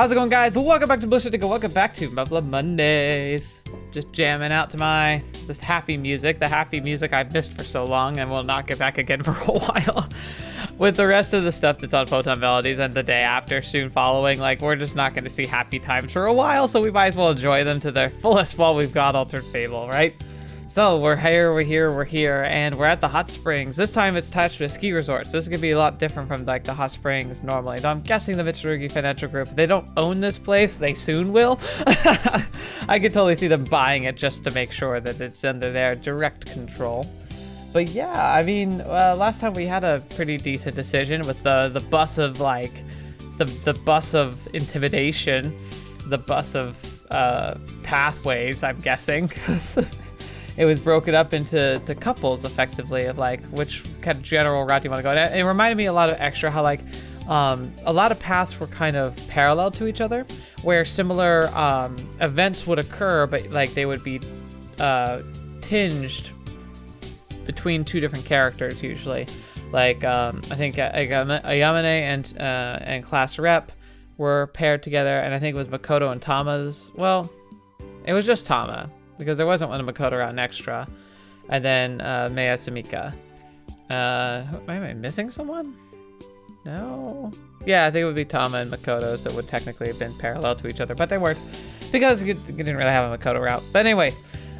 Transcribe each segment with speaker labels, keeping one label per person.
Speaker 1: How's it going, guys? Welcome back to TheBlueShifting. Welcome back to Muv-Luv Mondays. Just jamming out to my just happy music, the happy music I've missed for so long and will not get back again for a while. With the rest of the stuff that's on Photonmelodies and the day after soon following, like, we're just not going to see happy times for a while, so we might as well enjoy them to their fullest while we've got Altered Fable, right? So we're here, and we're at the hot springs. This time it's attached to a ski resort, so this is gonna be a lot different from like the hot springs normally. Though I'm guessing the Mitsurugi Financial Group, if they don't own this place, they soon will. I could totally see them buying it just to make sure that it's under their direct control. But yeah, I mean, last time we had a pretty decent decision with the bus of like, the bus of intimidation, the bus of pathways, I'm guessing. It was broken up into couples, effectively, of like which kind of general route do you want to go. And it reminded me a lot of Extra, how like a lot of paths were kind of parallel to each other, where similar events would occur, but like they would be tinged between two different characters usually. Like I think Ayamane and Class Rep were paired together, and I think it was Makoto and Tama's. Well, it was just Tama, because there wasn't one of Makoto around Extra. And then Maya Sumika. Am I missing someone? No? Yeah, I think it would be Tama and Makoto, so it would technically have been parallel to each other, but they weren't, because you didn't really have a Makoto route. But anyway,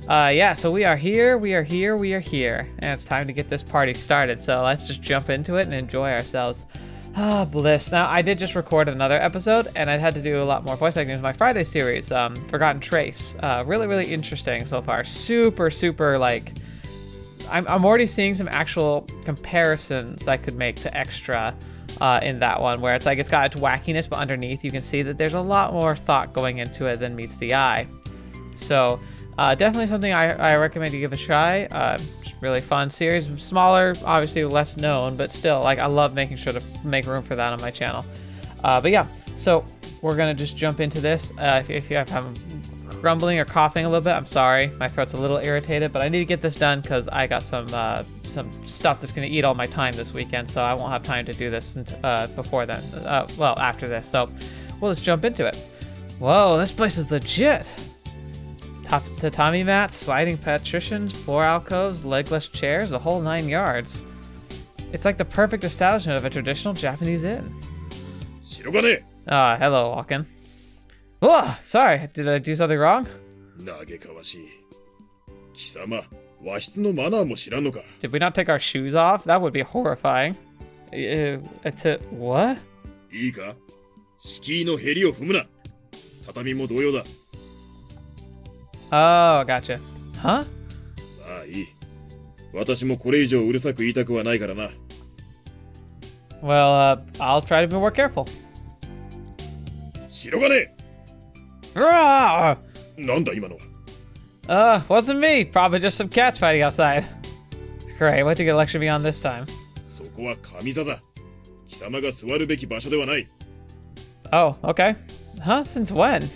Speaker 1: yeah, so we are here, and it's time to get this party started. So let's just jump into it and enjoy ourselves. Ah, bliss. Now, I did just record another episode, and I had to do a lot more voice acting in my Friday series, Forgotten Trace. Really interesting so far. Super, like, I'm already seeing some actual comparisons I could make to Extra in that one, where it's like, it's got its wackiness, but underneath you can see that there's a lot more thought going into it than meets the eye. So, definitely something I recommend you give a try. Really fun series, smaller, obviously less known, but still, like, I love making sure to make room for that on my channel. But yeah, so we're gonna just jump into this. If you have grumbling or coughing a little bit, I'm sorry, my throat's a little irritated, but I need to get this done because I got some stuff that's gonna eat all my time this weekend, so I won't have time to do this before then. Well, after this, so we'll just jump into it. Whoa, this place is legit. Tatami mats, sliding patricians, floor alcoves, legless chairs, the whole 9 yards. It's like the perfect establishment of a traditional Japanese inn. Hello, Walken. Oh, sorry, did I do something wrong? Did we not take our shoes off? That would be horrifying. What? Oh, gotcha. Huh? Well, I'll try to be more careful. Wasn't me. Probably just some cats fighting outside. Great, what did you lecture me on this time? Oh, okay. Huh? Since when?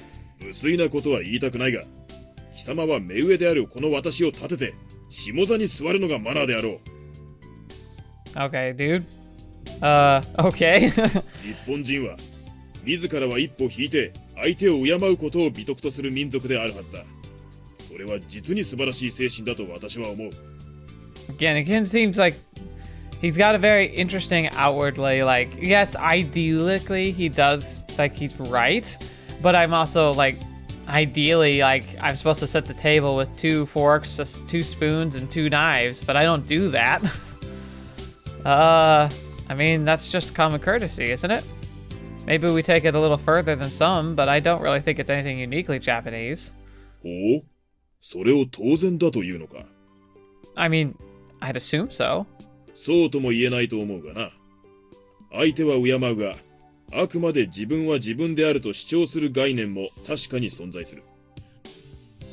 Speaker 1: Okay, dude. Okay. Again, seems like he's got a very interesting outwardly, like, yes, ideally he does, like, he's right, but I'm also, like, ideally, like, I'm supposed to set the table with 2 forks, 2 spoons, and 2 knives, but I don't do that. I mean, that's just common courtesy, isn't it? Maybe we take it a little further than some, but I don't really think it's anything uniquely Japanese. I mean, I'd assume so.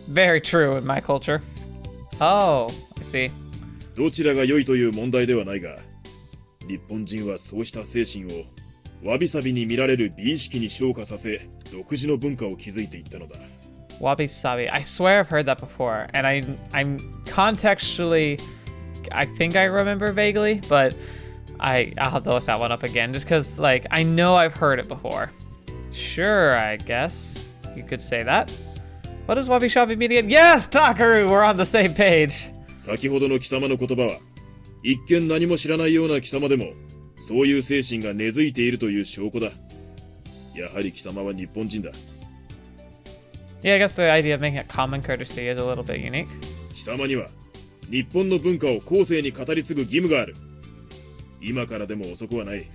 Speaker 1: Very true in my culture. Oh, I see. Wabi-sabi. I swear I've heard that before, and I'm contextually, I think I remember vaguely, but I'll have to look that one up again, just because, like, I know I've heard it before. Sure, I guess. You could say that. What does Wabi Shabi mean again? Yes, Takeru! We're on the same page!
Speaker 2: 先ほどの貴様の言葉は、一見何も知らないような貴様でも、そういう精神が根付いているという証拠だ。やはり貴様は日本人だ。
Speaker 1: Yeah, I guess the idea of making it common courtesy is a little bit unique.
Speaker 2: 貴様には、日本の文化を後世に語り継ぐ義務がある。今からでも遅くはない。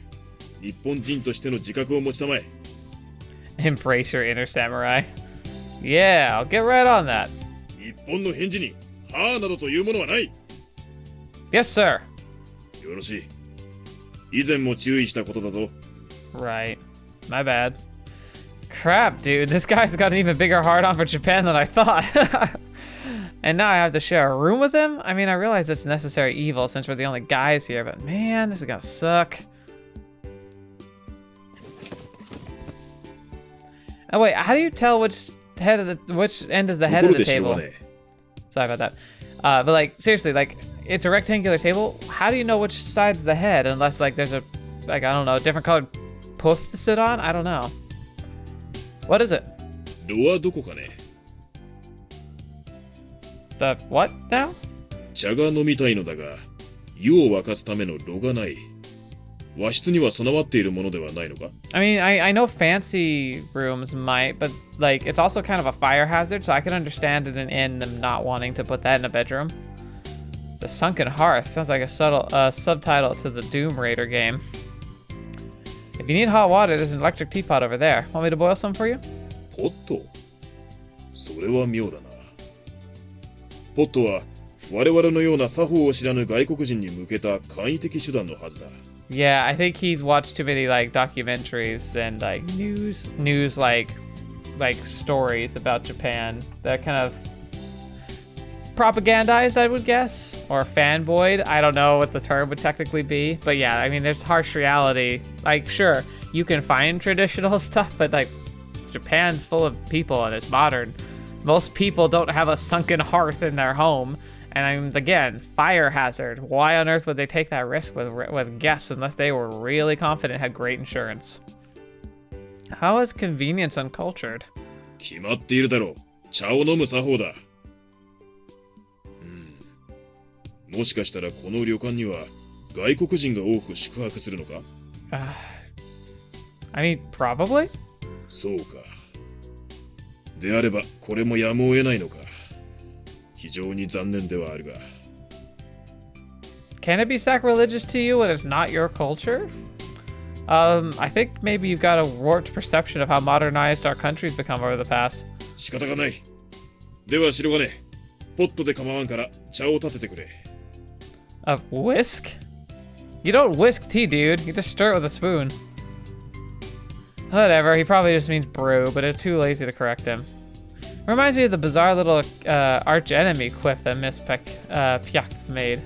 Speaker 2: 日本人としての自覚を持ちたまえ。
Speaker 1: Embrace your inner samurai. Yeah, I'll get right on that.
Speaker 2: 日本の返事に、はぁなどというものはない。
Speaker 1: Yes, sir.
Speaker 2: よろしい。以前も注意したことだぞ。
Speaker 1: Right. My bad. Crap, dude. This guy's got an even bigger heart on for Japan than I thought. And now I have to share a room with him? I mean, I realize it's necessary evil since we're the only guys here, but man, this is gonna suck. Oh wait, how do you tell which end is the head of the table? Sorry about that. But like, seriously, like, it's a rectangular table. How do you know which side's the head unless like there's a, like, I don't know, different colored poof to sit on? I don't know. What is it?
Speaker 2: 炉はどこかね?
Speaker 1: The what now?
Speaker 2: 茶が飲みたいのだが、湯を沸かすための炉がない。和室には備わっているものではないのか?
Speaker 1: I mean, I know fancy rooms might, but like it's also kind of a fire hazard, so I can understand it in them not wanting to put that in a bedroom. The Sunken Hearth sounds like a subtitle to the Doom Raider game. If you need hot water, there's an electric teapot over there. Want me to boil some for you?
Speaker 2: ポット? それは妙だな。ポットは我々のような作法を知らぬ外国人に向けた簡易的手段のはずだ。
Speaker 1: Yeah, I think he's watched too many like documentaries and like news like stories about Japan that kind of propagandized, I would guess, or fanboyed. I don't know what the term would technically be, but yeah, I mean, there's harsh reality. Like, sure, you can find traditional stuff, but like Japan's full of people and it's modern. Most people don't have a sunken hearth in their home. And again, fire hazard. Why on earth would they take that risk with guests unless they were really confident had great insurance? How is convenience uncultured?
Speaker 2: 決まっているだろう。茶を飲む作法だ。もしかしたらこの旅館には外国人が多く宿泊するのか?
Speaker 1: I mean, probably?
Speaker 2: そうか。であればこれもやむを得ないのか。非常に残念ではあるが。
Speaker 1: Can it be sacrilegious to you when it's not your culture? I think maybe you've got a warped perception of how modernized our country's become over the past.
Speaker 2: 仕方がない。では白金、ポットで構わんから茶を立ててくれ。
Speaker 1: A whisk? You don't whisk tea, dude. You just stir it with a spoon. Whatever, he probably just means brew, but it's too lazy to correct him. Reminds me of the bizarre little arch-enemy quiff that Miss Pyach made.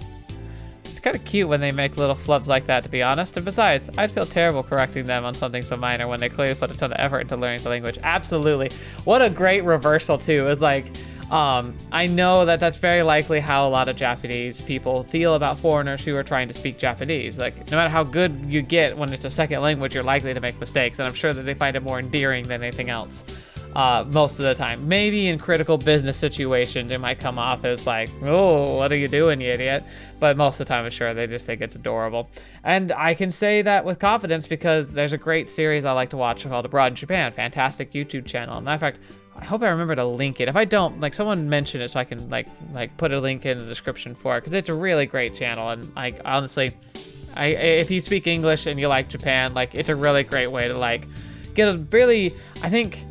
Speaker 1: It's kind of cute when they make little flubs like that, to be honest. And besides, I'd feel terrible correcting them on something so minor when they clearly put a ton of effort into learning the language. Absolutely. What a great reversal, too. Is like, I know that that's very likely how a lot of Japanese people feel about foreigners who are trying to speak Japanese. Like, no matter how good you get when it's a second language, you're likely to make mistakes. And I'm sure that they find it more endearing than anything else. Most of the time. Maybe in critical business situations, it might come off as like, oh, what are you doing, you idiot? But most of the time, I'm sure they just think it's adorable. And I can say that with confidence because there's a great series I like to watch called Abroad in Japan. Fantastic YouTube channel. Matter of fact, I hope I remember to link it. If I don't, like, someone mention it so I can like put a link in the description for it because it's a really great channel. And like, honestly, if you speak English and you like Japan, like, it's a really great way to like get a really, I think,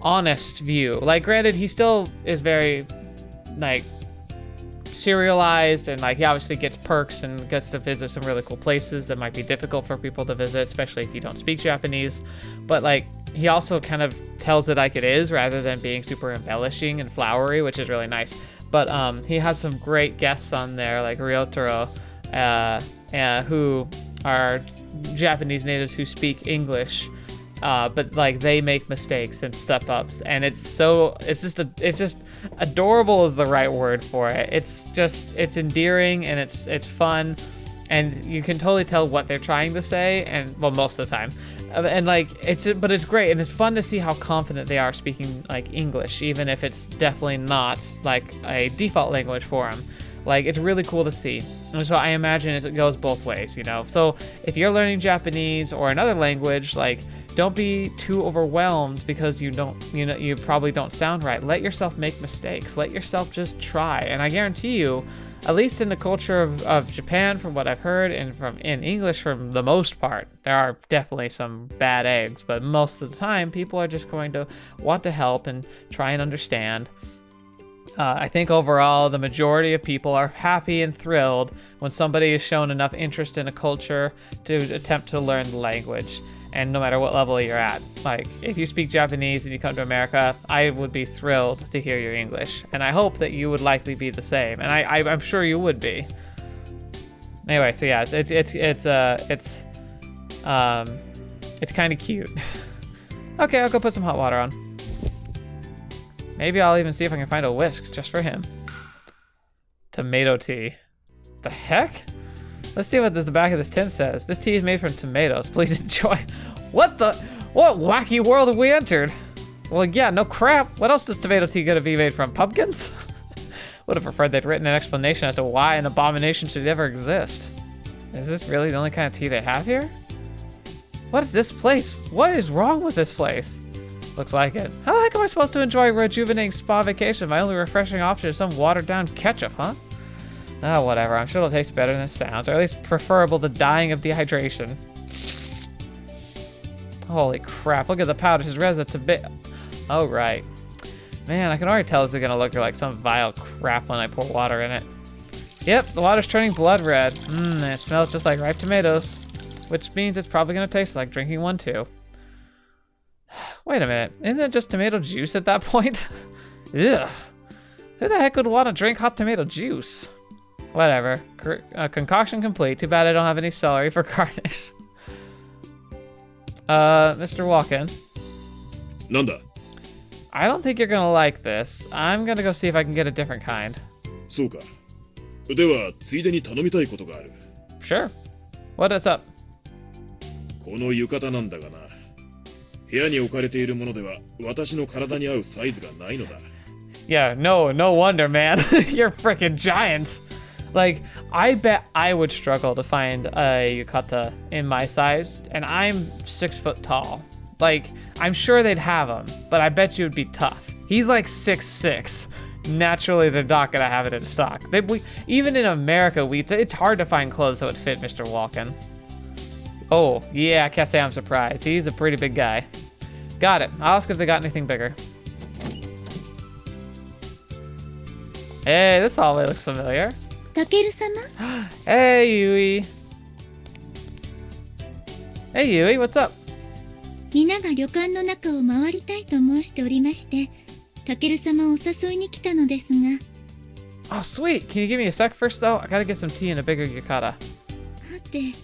Speaker 1: honest view. Like, granted, he still is very like serialized and like he obviously gets perks and gets to visit some really cool places that might be difficult for people to visit, especially if you don't speak Japanese. But like, he also kind of tells it like it is rather than being super embellishing and flowery, which is really nice. But he has some great guests on there, like Ryotaro, who are Japanese natives who speak English. But like they make mistakes and step ups, and it's just adorable is the right word for it. It's endearing and it's fun, and you can totally tell what they're trying to say, and well, most of the time. And like but it's great, and it's fun to see how confident they are speaking like English, even if it's definitely not like a default language for them. Like, it's really cool to see. And so I imagine it goes both ways, you know. So if you're learning Japanese or another language, like, don't be too overwhelmed because you probably don't sound right. Let yourself make mistakes. Let yourself just try. And I guarantee you, at least in the culture of Japan, from what I've heard, and in English for the most part, there are definitely some bad eggs, but most of the time, people are just going to want to help and try and understand. I think overall, the majority of people are happy and thrilled when somebody has shown enough interest in a culture to attempt to learn the language. And no matter what level you're at, like, if you speak Japanese and you come to America, I would be thrilled to hear your English. And I hope that you would likely be the same. And I'm sure you would be. Anyway, so yeah, it's kind of cute. Okay, I'll go put some hot water on. Maybe I'll even see if I can find a whisk just for him. Tomato tea. The heck? Let's see what the back of this tin says. This tea is made from tomatoes. Please enjoy. What wacky world have we entered? Well, yeah, no crap. What else is tomato tea gonna be made from? Pumpkins? Would have preferred they'd written an explanation as to why an abomination should ever exist. Is this really the only kind of tea they have here? What is this place? What is wrong with this place? Looks like it. How the heck am I supposed to enjoy a rejuvenating spa vacation? My only refreshing option is some watered-down ketchup, huh? Oh, whatever. I'm sure it'll taste better than it sounds, or at least preferable to dying of dehydration. Holy crap, look at the powder. His resin's a bit... Oh, right. Man, I can already tell this is going to look like some vile crap when I pour water in it. Yep, the water's turning blood red. It smells just like ripe tomatoes. Which means it's probably going to taste like drinking one, too. Wait a minute, isn't it just tomato juice at that point? Ugh. Who the heck would want to drink hot tomato juice? Whatever. Concoction complete. Too bad I don't have any celery for garnish. Mr. Walken.
Speaker 2: Nanda?
Speaker 1: I don't think you're gonna like this. I'm gonna go see if I can get a different kind.
Speaker 2: そうか。では、ついでに頼みたいことがある。
Speaker 1: Sure. What is up?
Speaker 2: この浴衣なんだがな。部屋に置かれているものでは私の体に合うサイズがないのだ。
Speaker 1: Yeah, no wonder, man. You're freaking giant. Like, I bet I would struggle to find a yukata in my size, and I'm 6 foot tall. Like, I'm sure they'd have them, but I bet you it'd be tough. He's like 6'6". Naturally, they're not gonna have it in stock. Even in America, it's hard to find clothes that would fit Mr. Walken. Oh, yeah, I can't say I'm surprised. He's a pretty big guy. Got it. I'll ask if they got anything bigger. Hey, this hallway looks familiar.
Speaker 3: Takeru-sama?
Speaker 1: Hey, Yui. Hey, Yui, what's up?
Speaker 3: 皆が旅館の中を回りたいと申しておりまして、タケル様をお誘いに来たのですが。
Speaker 1: Oh, sweet. Can you give me a sec first, though? I gotta get some tea and a bigger yukata.
Speaker 3: はて、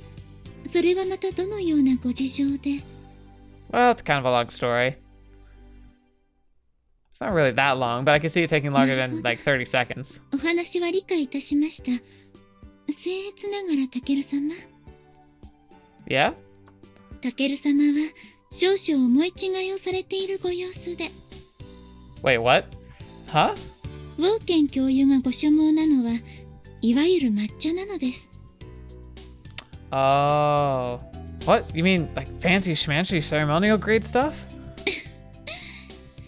Speaker 3: それはまたどのようなご事情で。
Speaker 1: Well, it's kind of a long story. It's not really that long, but I can see it taking longer than like 30 seconds.
Speaker 3: お話は理解いたしました。僭越ながらタケル様。
Speaker 1: Yeah?
Speaker 3: タケル様は少々思い違いをされているご様子で。
Speaker 1: Wait, what? Huh?
Speaker 3: ウォーケン教諭がご所望なのは、いわゆる抹茶なのです。
Speaker 1: Oh. What? You mean like fancy schmancy ceremonial grade stuff?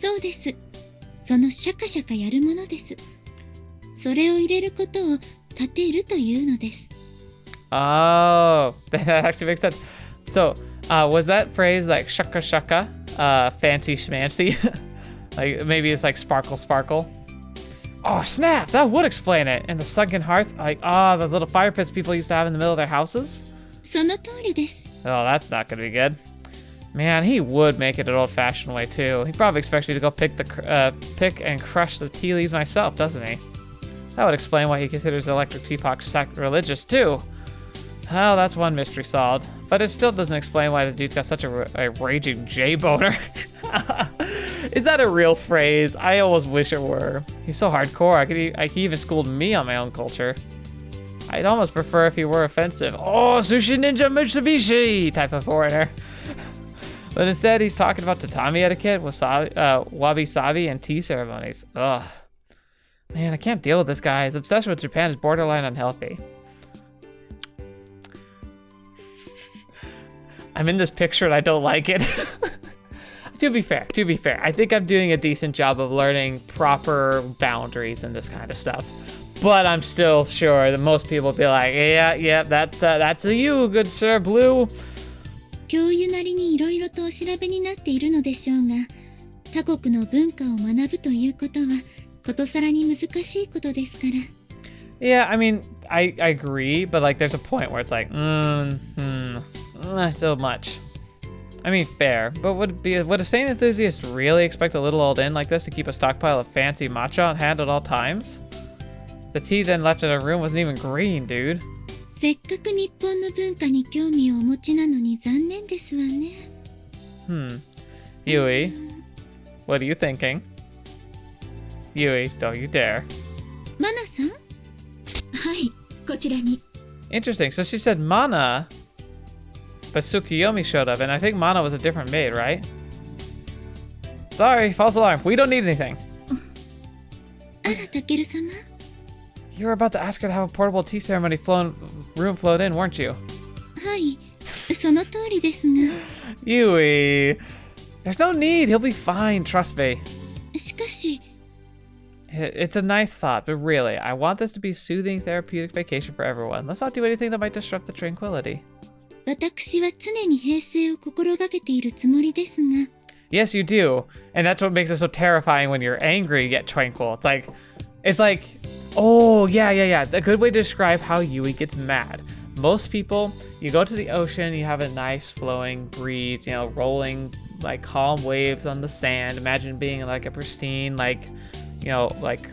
Speaker 3: そうです。そのシャカシャカやるものです。それを入れることを立てるというのです。
Speaker 1: Oh, that actually makes sense. So, was that phrase like shaka shaka, fancy schmancy? Like maybe it's like sparkle sparkle? Oh snap, that would explain it. And the sunken hearth, like, the little fire pits people used to have in the middle of their houses?
Speaker 3: その通りです。
Speaker 1: Oh, that's not gonna be good. Man, he would make it an old-fashioned way too. He probably expects me to go pick and crush the tea leaves myself, doesn't he? That would explain why he considers the electric teapot sacrilegious too. Well, that's one mystery solved. But it still doesn't explain why the dude's got such a raging J-boner. Is that a real phrase? I almost wish it were. He's so hardcore, I could even school me on my own culture. I'd almost prefer if he were offensive. Oh, Sushi Ninja Mitsubishi type of foreigner. But instead, he's talking about tatami etiquette, wabi-sabi, and tea ceremonies. Ugh. Man, I can't deal with this guy. His obsession with Japan is borderline unhealthy. I'm in this picture and I don't like it. To be fair, I think I'm doing a decent job of learning proper boundaries and this kind of stuff. But I'm still sure that most people will be like, yeah, that's a you, good sir, Blue.
Speaker 3: 教諭なりにいろいろとお調べになっているのでしょうが、他国の文化を学ぶということは、ことさらに難しいことですから。
Speaker 1: Yeah, I mean, I agree, but like there's a point where it's like, so much. I mean, fair, but would a sane enthusiast really expect a little old inn like this to keep a stockpile of fancy matcha on hand at all times? The tea then left in a room wasn't even green, dude.
Speaker 3: せっかく日本の文化に興味をお持ちなのに残念ですわね。
Speaker 1: Yui, what are you thinking? Yui, don't you dare.
Speaker 3: マナさん？はい、こちらに。
Speaker 1: Interesting, so she said Mana, but Tsukiyomi showed up, and I think Mana was a different maid, right? Sorry, false alarm. We don't need anything.
Speaker 3: あら、タケル様。
Speaker 1: You were about to ask her to have a portable tea ceremony room flowed in, weren't you?
Speaker 3: はい、その通りですが。
Speaker 1: Yui, there's no need. He'll be fine. Trust me.
Speaker 3: しかし。
Speaker 1: It's a nice thought, but really, I want this to be a soothing, therapeutic vacation for everyone. Let's not do anything that might disrupt the tranquility.
Speaker 3: 私は常に平静を心がけているつもりですが。
Speaker 1: Yes, you do. And that's what makes it so terrifying when you're angry yet tranquil. It's like, oh, yeah. A good way to describe how Yui gets mad. Most people, you go to the ocean, you have a nice flowing breeze, rolling like calm waves on the sand. Imagine being in like a pristine, like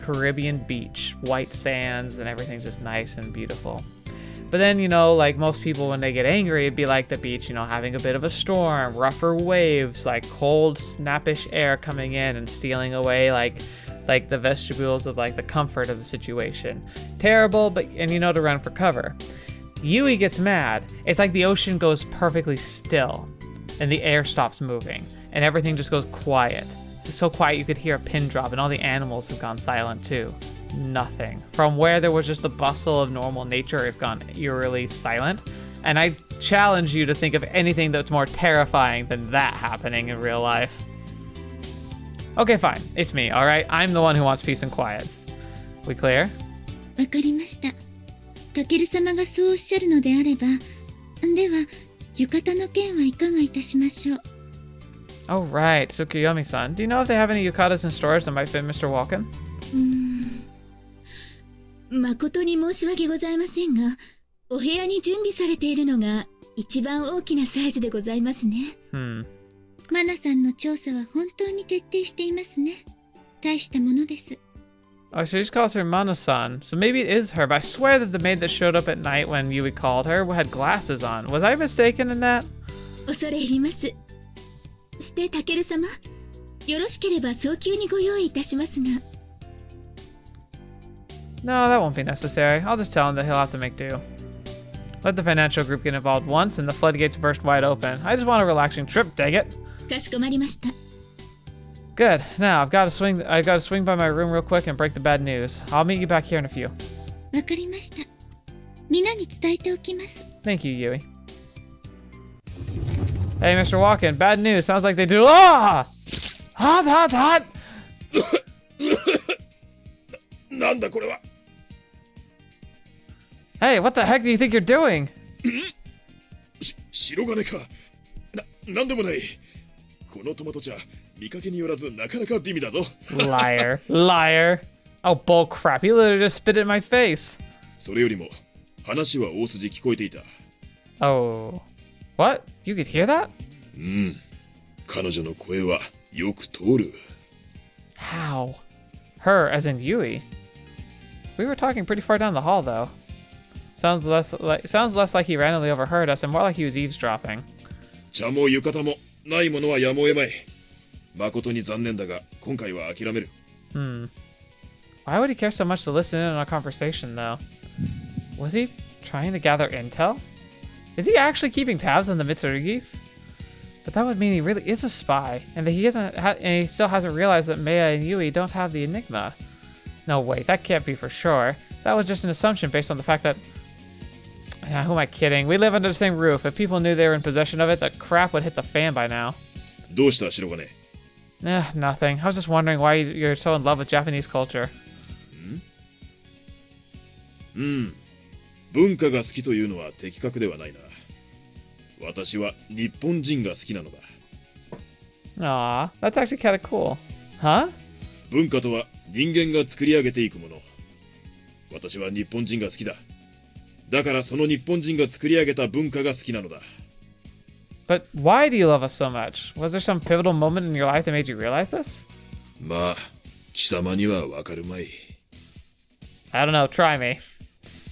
Speaker 1: Caribbean beach, white sands, and everything's just nice and beautiful. But then, like most people, when they get angry, it'd be like the beach, having a bit of a storm, rougher waves, like cold, snappish air coming in and stealing away like the vestibules of like the comfort of the situation. Terrible, and to run for cover. Yui gets mad. It's like the ocean goes perfectly still and the air stops moving and everything just goes quiet. It's so quiet you could hear a pin drop, and all the animals have gone silent too. Nothing. From where there was just the bustle of normal nature, it's gone eerily silent. And I challenge you to think of anything that's more terrifying than that happening in real life. Okay, fine. It's me, alright? I'm the one who wants peace and quiet. We clear?
Speaker 3: わかりました。タケル様がそうおっしゃるのであれば、では、浴衣の件はいかがいたしましょう。
Speaker 1: Oh, right. Tsukiyomi-san. Do you know if they have any yukatas in stores that might fit Mr. Walken?
Speaker 3: 誠に申し訳ございませんが、お部屋に準備されているのが一番大きなサイズでございますね。マナさんの調査は本当に徹底していますね。大したものです。
Speaker 1: Oh, she just calls her Mana-san. So maybe it is her, but I swear that the maid that showed up at night when Yui called her had glasses on. Was I mistaken in that?
Speaker 3: 恐れ入ります。してタケル様、よろしければ早急にご用意いたしますが。
Speaker 1: No, that won't be necessary. I'll just tell him that he'll have to make do. Let the financial group get involved once and the floodgates burst wide open. I just want a relaxing trip, dang it.
Speaker 3: かしこまりました。
Speaker 1: Good. Now I've got to swing by my room real quick and break the bad news. I'll meet you back here in a few.
Speaker 3: わかりました。皆に伝えておきます。
Speaker 1: Thank you, Yui. Hey, Mr. Walken, bad news. Sounds like they do. Ah! Hot!
Speaker 2: なんだこれは。
Speaker 1: Hey, what the heck do you think you're doing?
Speaker 2: 白金か。なんでもない。このトマト茶、見かけによらずなかなか美味だぞ。
Speaker 1: Liar. Oh, bull crap. He literally just spit it in my face.
Speaker 2: それよりも、話は大筋聞こえていた。
Speaker 1: Oh. What? You could hear that?
Speaker 2: 彼女の声はよく通る。
Speaker 1: How? Her, as in Yui. We were talking pretty far down the hall, though. Sounds less like he randomly overheard us and more like he was eavesdropping.
Speaker 2: 茶も浴衣もないものはやむを得まい。誠に残念だが、今回は諦める。
Speaker 1: Why would he care so much to listen in on our conversation, though? Was he trying to gather intel? Is he actually keeping tabs on the Mitsurugis? But that would mean he really is a spy, and that and he still hasn't realized that Maya and Yui don't have the enigma. No, wait, that can't be for sure. That was just an assumption based on the fact that... who am I kidding? We live under the same roof. If people knew they were in possession of it, the crap would hit the fan by now.
Speaker 2: どうした白金?
Speaker 1: Nothing. I was just wondering why you're so in love with Japanese culture.
Speaker 2: 文化が好きというのは的確ではないな。私は日本人が好きなのだ。
Speaker 1: Aw, that's actually kind of cool. Huh?
Speaker 2: 文化とは人間が作り上げていくもの。私は日本人が好きだ。だからその日本人が作り上げた文化が好きなのだ。
Speaker 1: But why do you love us so much? Was there some pivotal moment in your life that made you realize this?
Speaker 2: まあ、貴様にはわかるまい。
Speaker 1: I don't know, try me.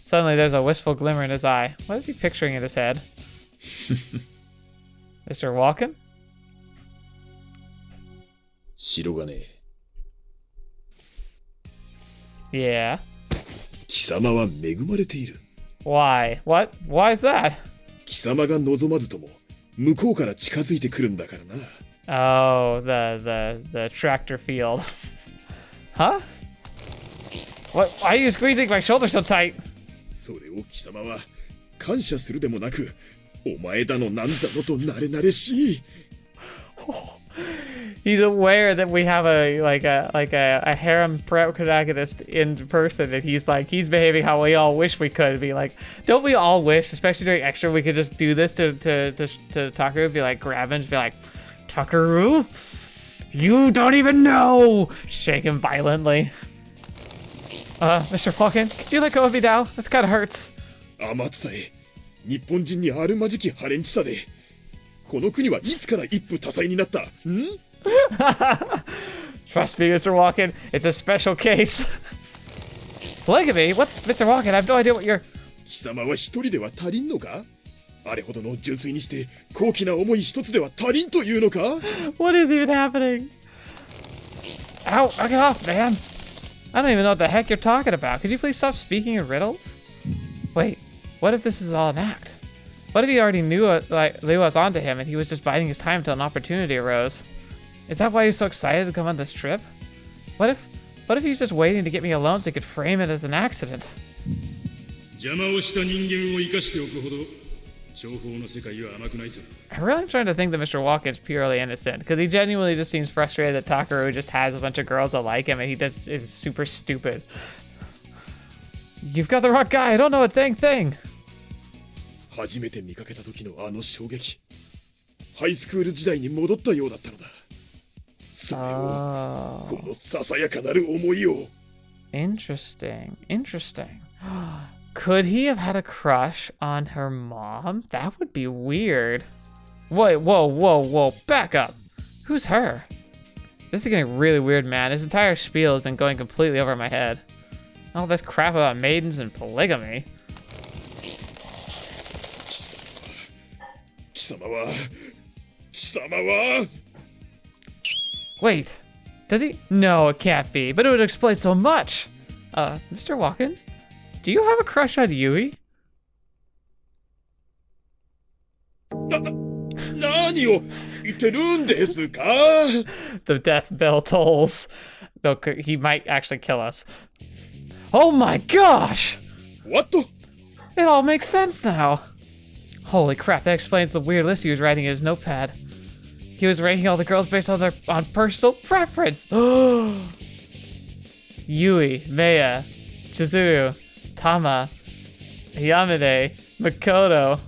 Speaker 1: Suddenly there's a wistful glimmer in his eye. What is he picturing in his head? Mr. Walken?
Speaker 2: 白金。
Speaker 1: Yeah.
Speaker 2: 貴様は恵まれている。
Speaker 1: Why? What? Why is that?
Speaker 2: 貴様が望まずとも向こうから近づいてくるんだからな。
Speaker 1: Oh, the tractor field. Huh? What? Why are you squeezing my shoulder so tight?
Speaker 2: それを貴様は感謝するでもなく、お前だのなんだのと慣れ慣れしい。
Speaker 1: He's aware that we have a harem protagonist in person, and he's behaving how we all wish we could. Be like, don't we all wish, especially during extra, we could just do this to Takeru, be like, grab him, and be like, Takeru, you don't even know. Shake him violently. Mr. Walken, could you let go of me now? This kind of hurts.
Speaker 2: 天津さえ日本人にあるまじきハレンチさで、この国はいつから一夫多妻になった？ん
Speaker 1: ？Trust me, Mr. Walken, it's a special case. Polygamy? What? Mr. Walken, I have no idea what you're...
Speaker 2: 貴様は一人では足りんのか？あれほどの純粋にして高貴な思い一つでは足りんというのか？
Speaker 1: What is even happening? Ow, knock it off, man. I don't even know what the heck you're talking about. Could you please stop speaking in riddles? Wait, what if this is all an act? What if he already knew Liu was onto him and he was just biding his time until an opportunity arose? Is that why he was so excited to come on this trip? What if he's just waiting to get me alone so he could frame it as an accident? I really am trying to think that Mr. Walken's purely innocent, because he genuinely just seems frustrated that Takeru just has a bunch of girls that like him and he just is super stupid. You've got the wrong guy, I don't know a thing.
Speaker 2: 初めて見かけた時のあの衝撃。ハイスクール時代に戻ったようだったのだ。それを、このささやかなる思いを。
Speaker 1: Interesting. Could he have had a crush on her mom? That would be weird. Wait, whoa, back up. Who's her? This is getting really weird, man. This entire spiel has been going completely over my head. All this crap about maidens and polygamy.
Speaker 2: 貴様は
Speaker 1: Wait, does he? No, it can't be, but it would explain so much. Mr. Walken, do you have a crush on Yui?
Speaker 2: 何を言ってるんですか?
Speaker 1: The death bell tolls. Though he might actually kill us. Oh my gosh!
Speaker 2: What?
Speaker 1: It all makes sense now. Holy crap, that explains the weird list he was writing in his notepad. He was ranking all the girls based on personal preference. Yui, Maya, Chizuru, Tama, Yamane, Makoto,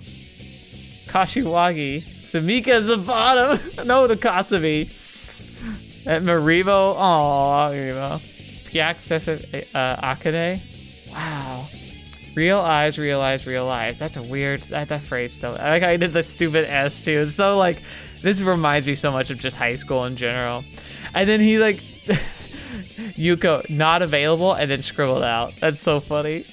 Speaker 1: Kashiwagi, Sumika's the bottom. No, to Kasumi. And Maribo, Maribo. Pyak, Akane. Wow. Real eyes. That's a weird, that phrase still. I like how I did the stupid S too. It's so like, this reminds me so much of just high school in general. And then he like, Yuuko, not available, and then scribbled out. That's so funny.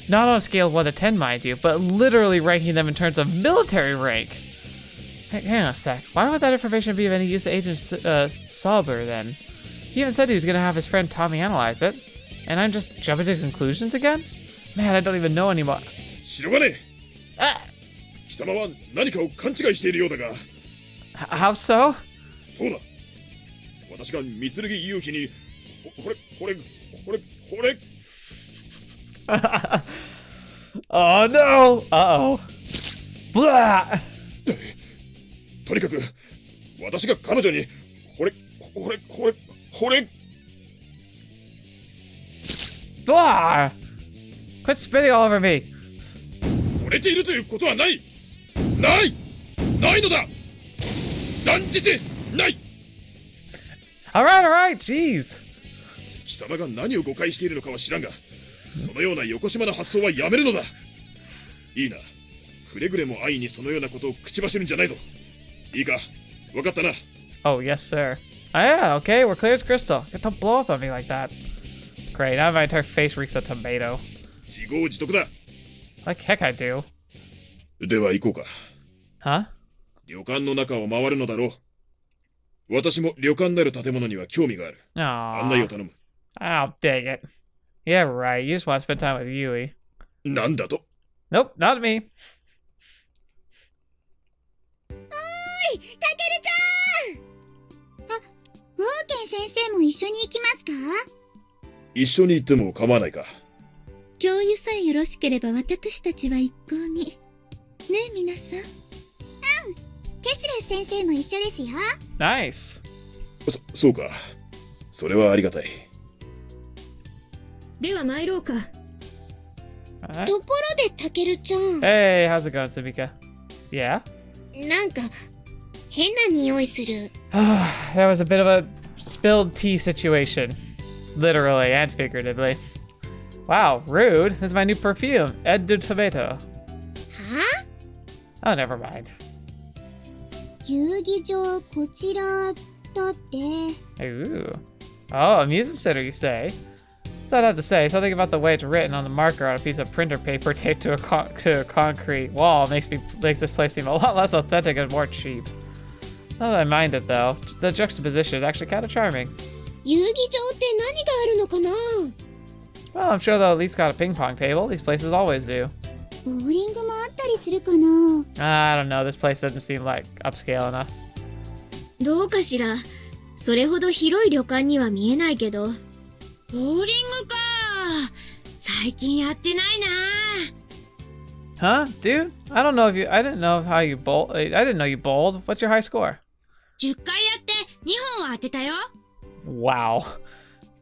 Speaker 1: Not on a scale of 1 to 10, mind you, but literally ranking them in terms of military rank. Hey, hang on a sec. Why would that information be of any use to Agent Sauber then? He even said he was gonna have his friend Tommy analyze it. And I'm just jumping to conclusions again? Man, I don't even know anymore.
Speaker 2: 白金! 貴様は何かを勘違いしているようだが、
Speaker 1: How so?
Speaker 2: そうだ。私が三剣夕日に、これ。
Speaker 1: Oh no! Uh-oh. Blah!
Speaker 2: とにかく、私が彼女に、惚れ。
Speaker 1: Blah! Quit spitting all over me.
Speaker 2: 惚れているということはない。ないのだ。断じてない。
Speaker 1: Alright, jeez.
Speaker 2: 貴様が何を誤解しているのかは知らんが、そのような横島な発想はやめるのだ。いいな。くれぐれも愛にそのようなことを口走るんじゃないぞ。いいか、わかったな。
Speaker 1: Oh, yes, sir. Oh, yeah, okay, we're clear as crystal. Don't blow up on me like that. Great, now my entire face reeks of tomato.
Speaker 2: 自業自得だ。
Speaker 1: Like heck I do.
Speaker 2: では行こうか。
Speaker 1: Huh?
Speaker 2: 旅館の中を回るのだろう。私も旅館なる建物には興味がある。案内を頼む。
Speaker 1: Oh, dang it. Yeah, right. You just want to spend time with Yui.
Speaker 2: なんだと?
Speaker 1: Nope, not me.
Speaker 3: おーい、たけるちゃん。ウォーケン先生も一緒に行きますか？
Speaker 2: 一緒に行っても構わないか。
Speaker 3: 教諭さえよろしければ私たちは一向に。ねえ、皆さん。ケシレス先生も一緒ですよ。
Speaker 1: Nice.
Speaker 2: そうか。それはありがたい。
Speaker 3: では参ろうか。ところでたけるちゃん。
Speaker 1: Hey, how's it going, Tsubika? Yeah?
Speaker 3: なんか変な匂いする。
Speaker 1: That was a bit of a spilled tea situation. Literally and figuratively. Wow, rude. This is my new perfume, Ed de Tomato.
Speaker 3: は
Speaker 1: あ？ Oh, never mind.
Speaker 3: 遊技場こちらだって。
Speaker 1: Ooh. Oh, a music center, you say? Thought I'd have to say, something about the way it's written on the marker on a piece of printer paper taped to a concrete wall makes this place seem a lot less authentic and more cheap. Not that I mind it, though. The juxtaposition is actually kind of charming.
Speaker 3: 遊技場って何があるのかな?
Speaker 1: Well, I'm sure they'll at least got a ping pong table. These places always do.
Speaker 3: ボーリングもあったりするかな?
Speaker 1: I don't know. This place doesn't seem like upscale enough.
Speaker 3: どうかしら。それほど広い旅館には見えないけど。ボーリングか。最近やってないな。
Speaker 1: Huh? Dude? I didn't know how you bowled. I didn't know you bowled. What's your high score?
Speaker 3: 10回やって2本は当てたよ。
Speaker 1: Wow.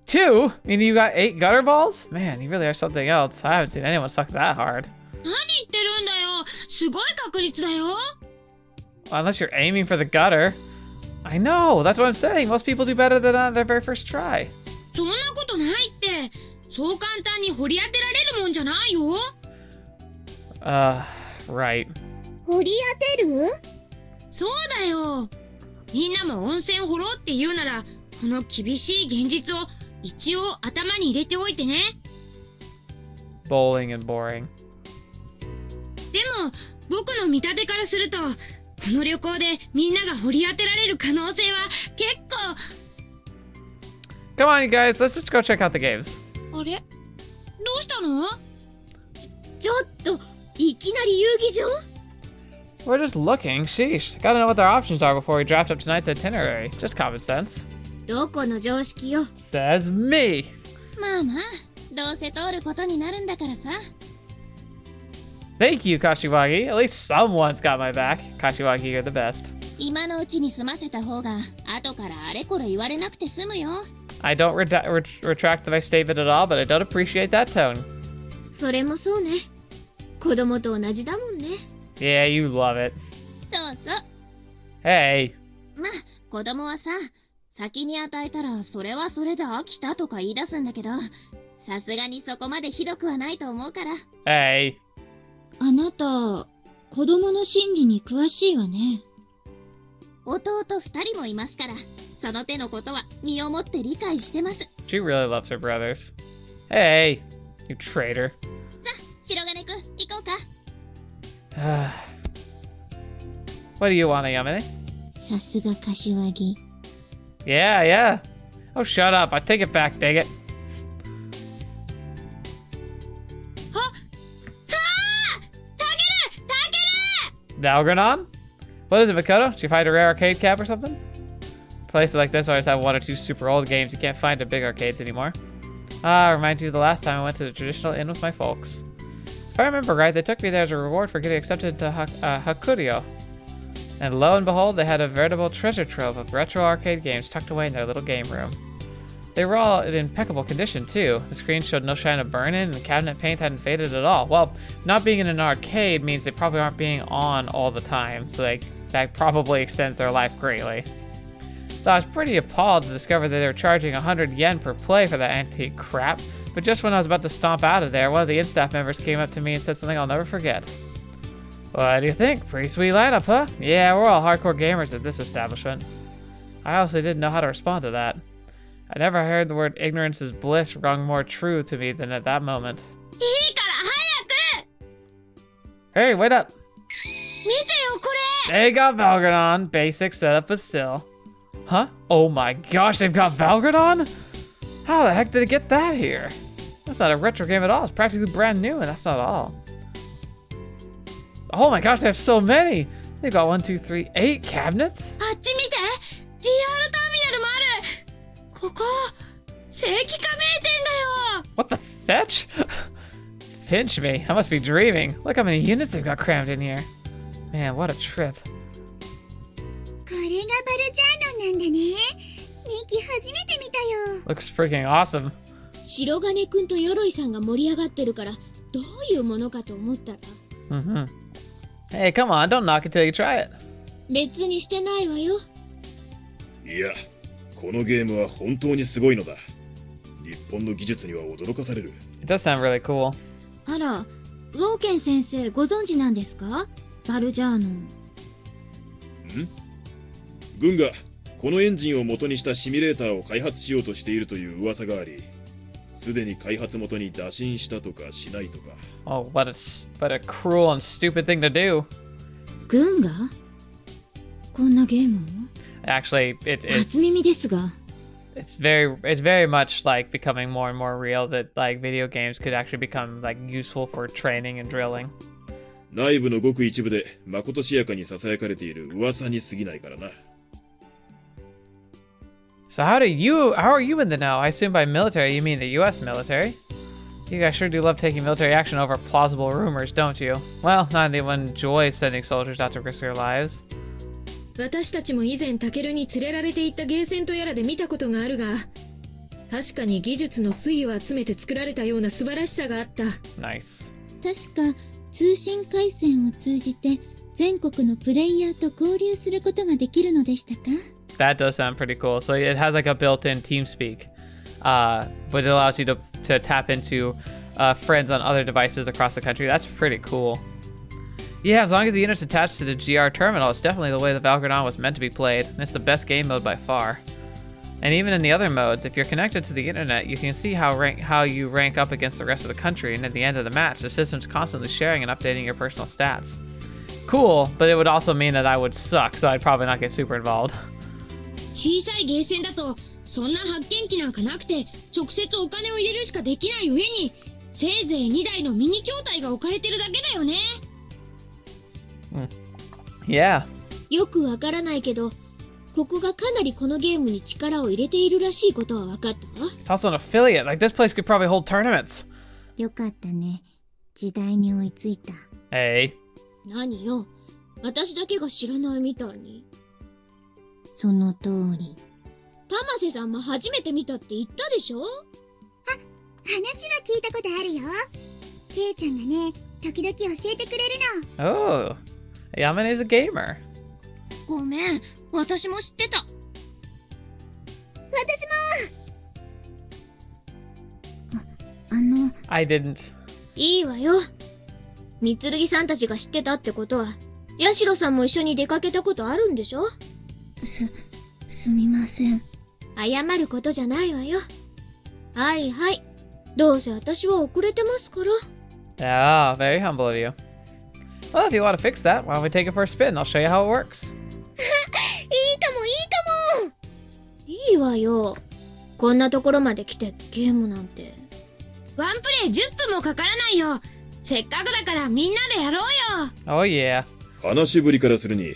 Speaker 1: 2? I mean, you got 8 gutter balls? Man, you really are something else. I haven't seen anyone suck that hard.
Speaker 3: 何言ってるんだよ。すごい確率だよ。
Speaker 1: Well, unless you're aiming for the gutter. I know. That's what I'm saying. Most people do better than on their very first try.
Speaker 3: そんなことないって。そう簡単に掘り当てられるもんじゃないよ。
Speaker 1: Right.
Speaker 3: 掘り当てる？そうだよ。みんなも温泉掘ろうって言うなら、この厳しい現実を一応頭に入れておいてね。
Speaker 1: Bowling and boring.
Speaker 3: でも、僕の見立てからすると、この旅行でみんなが掘り当てられる可能性は結構。
Speaker 1: Come on, you guys. Let's just go check out the games.
Speaker 3: あれ？どうしたの？ちょっと、いきなり遊技場？
Speaker 1: We're just looking. Sheesh. Gotta know what their options are before we draft up tonight's itinerary. Just common sense.
Speaker 3: どこの常識よ。
Speaker 1: Says me.
Speaker 3: まあまあ、どうせ通ることになるんだからさ。
Speaker 1: Thank you, Kashiwagi. At least someone's got my back. Kashiwagi, you're the best.
Speaker 3: 今のうちに済ませた方が、後からあれこれ言われなくて済むよ。
Speaker 1: I don't retract my statement at all, but I don't appreciate that tone.
Speaker 3: それもそうね。子供と同じだもんね。
Speaker 1: Yeah, you love it.
Speaker 3: そうそう。
Speaker 1: Hey.
Speaker 3: まあ、子供はさ、先に与えたらそれはそれで飽きたとか言い出すんだけど、さすがにそこまでひどくはないと思うから。
Speaker 1: Hey.
Speaker 3: あなた、子供の心理に詳しいわね。弟2人もいますから、その手のことは身をもって理解してます。
Speaker 1: She really loves her brothers. Hey, you traitor.
Speaker 3: さあ、白金くん、行こうか。
Speaker 1: What do you want, Ayamane?
Speaker 3: さすが柏木。
Speaker 1: Yeah, yeah. Oh, shut up. I take it back, dang it. Valgron-On? What is it, Makoto? Did you find a rare arcade cab or something? Places like this always have 1 or 2 super old games you can't find at big arcades anymore. Ah, reminds you of the last time I went to the traditional inn with my folks. If I remember right, they took me there as a reward for getting accepted to Hakurio. And lo and behold, they had a veritable treasure trove of retro arcade games tucked away in their little game room. They were all in impeccable condition, too. The screen showed no sign of burn-in, and the cabinet paint hadn't faded at all. Well, not being in an arcade means they probably aren't being on all the time, so that probably extends their life greatly. Though I was pretty appalled to discover that they were charging 100 yen per play for that antique crap, but just when I was about to stomp out of there, one of the in-staff members came up to me and said something I'll never forget. What do you think? Pretty sweet lineup, huh? Yeah, we're all hardcore gamers at this establishment. I honestly didn't know how to respond to that. I never heard the word ignorance is bliss rung more true to me than at that moment. Hey, wait up! They got Valgron-On, basic setup but still. Huh? Oh my gosh, they've got Valgron-On? How the heck did it get that here? That's not a retro game at all, it's practically brand new, and that's not all. Oh my gosh, they have so many! They've got 1, 2, 3, 8 cabinets? What the fetch? Pinch me, I must be dreaming. Look how many units they've got crammed in here. Man, what a trip. Looks freaking awesome.
Speaker 3: 白金くんと鎧さんが盛り上がってるからどういうものかと思ったら
Speaker 1: Hey, come on, don't knock it till you try it.
Speaker 3: 別にしてないわよ。
Speaker 2: いや、このゲームは本当にすごいのだ。日本の技術には驚かされる。
Speaker 1: It does sound really cool.
Speaker 3: あら、ウォーケン先生ご存知なんですか？バルジャーノン。ん？
Speaker 2: 軍がこのエンジンを元にしたシミュレーターを開発しようとしているという噂があり、すでに開発元に打診したとかしないとか。
Speaker 1: Oh, what a cruel and stupid thing to do.
Speaker 3: 軍がこんなゲームを
Speaker 1: Actually, it's
Speaker 3: 初耳ですが。
Speaker 1: It's very much like becoming more and more real that like video games could actually become like useful for training and drilling.
Speaker 2: 内部のごく一部でまことしやかに囁かれている噂に過ぎないからな。
Speaker 1: So how are you in the know? I assume by military you mean the US military. You guys sure do love taking military action over plausible rumors, don't you? Well, not anyone enjoys sending soldiers out to risk their lives.
Speaker 4: 私たちも以前タケルに連れられていったゲーセンとやらで見たことがあるが、確かに技術の粋を集めて作られたような素晴らしさがあった。
Speaker 1: Nice.
Speaker 3: 確か通信回線を通じて全国のプレイヤーと交流することができるのでしたか？
Speaker 1: That does sound pretty cool. So it has like a built-in TeamSpeak, but it allows you to tap into friends on other devices across the country. That's pretty cool. Yeah, as long as the unit's attached to the GR terminal, it's definitely the way the Valgron-On was meant to be played. And it's the best game mode by far. And even in the other modes, if you're connected to the internet, you can see how you rank up against the rest of the country, and at the end of the match, the system's constantly sharing and updating your personal stats. Cool, but it would also mean that I would suck, so I'd probably not get super involved.
Speaker 4: 小さいゲーセンだとそんな発見機なんかなくて直接お金を入れるしかできない上にせいぜい2台のミニ筐体が置かれてるだけだよね。
Speaker 1: Yeah.
Speaker 3: よくわからないけど、ここがかなりこのゲームに力を入れているらしいことは分かったわ。
Speaker 1: It's also an affiliate. Like this place could probably hold tournaments.
Speaker 3: よかったね。時代に追いついた。
Speaker 1: Hey.
Speaker 3: 何よ。私だけが知らないみたいに。その通り。玉瀬さんも初めて見たって言ったでしょ？話は聞いたことあるよ。ケイちゃんがね、時々教えてくれるの。
Speaker 1: Oh. Yamane's a gamer.
Speaker 3: ごめん、私も知ってた。私も。
Speaker 1: I didn't.
Speaker 3: いいわよ。三剣さんたちが知ってたってことは、ヤシロさんも一緒に出かけたことあるんでしょ？すみません。謝ることじゃないわよ。はいはい。どうせ私は遅れてますから。
Speaker 1: Yeah, very humble of you. Well, if you want to fix that, why don't we take it for a spin? I'll show you how it works.
Speaker 3: いいかも。いいわよ。こんなところまで来てゲームなんて。
Speaker 4: ワンプレイ10分もかからないよ。せっかくだからみんなでやろうよ。
Speaker 1: Oh yeah.
Speaker 2: 話ぶりからするに、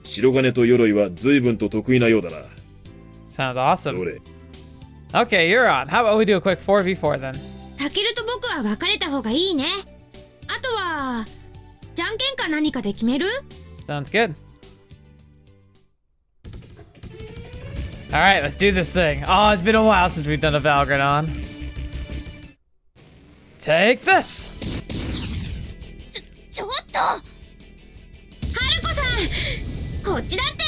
Speaker 2: 白金と鎧は随分と得意なようだな。
Speaker 1: Sounds awesome.
Speaker 2: どれ
Speaker 1: Okay, you're on. How about we do a quick 4v4 then?
Speaker 4: タケルと僕は別れた方がいいね。あとはじゃんけんか何かで決める？
Speaker 1: Sounds good. Alright, let's do this thing. Oh, it's been a while since we've done a Valgron-On. Take this!
Speaker 4: ちょっとハルコさん、こっちだって。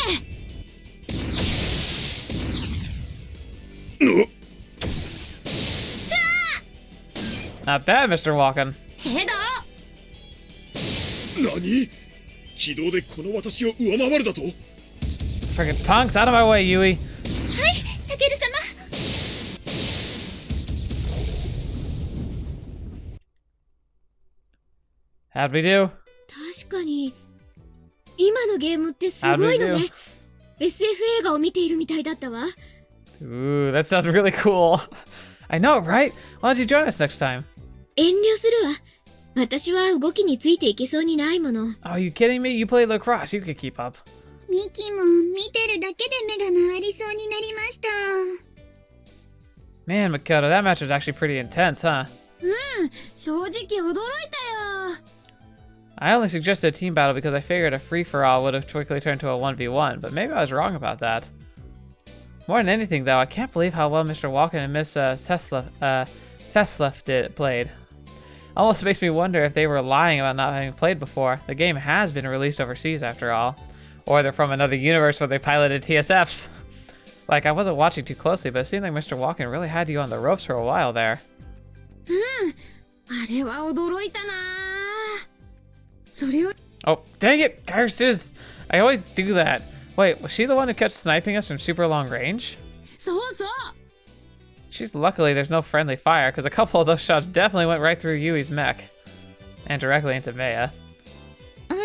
Speaker 1: Not bad, Mr. Walken.
Speaker 4: けど
Speaker 2: 何？軌道でこの私を上回るだと？
Speaker 1: Friggin' punks, out of my way, Yui.
Speaker 3: はい、タケル様。
Speaker 1: How'd we do?
Speaker 3: 確かに今のゲームってすごいのね。SF 映画を見ているみたいだったわ。
Speaker 1: Ooh, that sounds really cool. I know, right? Why don't you join us next time?
Speaker 3: 遠慮するわ。私は動きについていけそうにないもの。
Speaker 1: Oh, you kidding me? You play lacrosse. You could keep up.
Speaker 3: ミキも見てるだけで目が回りそうになりました。
Speaker 1: Man, Makoto, that match was actually pretty intense, huh?
Speaker 4: 正直驚いたよ。
Speaker 1: I only suggested a team battle because I figured a free-for-all would have quickly turned to a 1v1, but maybe I was wrong about that. More than anything, though, I can't believe how well Mr. Walken and Miss Thesleff played. Almost makes me wonder if they were lying about not having played before. The game has been released overseas, after all. Or they're from another universe where they piloted TSFs. Like, I wasn't watching too closely, but it seemed like Mr. Walken really had you on the ropes for a while there.
Speaker 4: あれは驚いたな。それを
Speaker 1: Oh, dang it! Curses! I always do that. Wait, was she the one who kept sniping us from super long range?
Speaker 4: そうそう。
Speaker 1: She's luckily there's no friendly fire, because a couple of those shots definitely went right through Yui's mech. And directly into Maya.
Speaker 3: あら、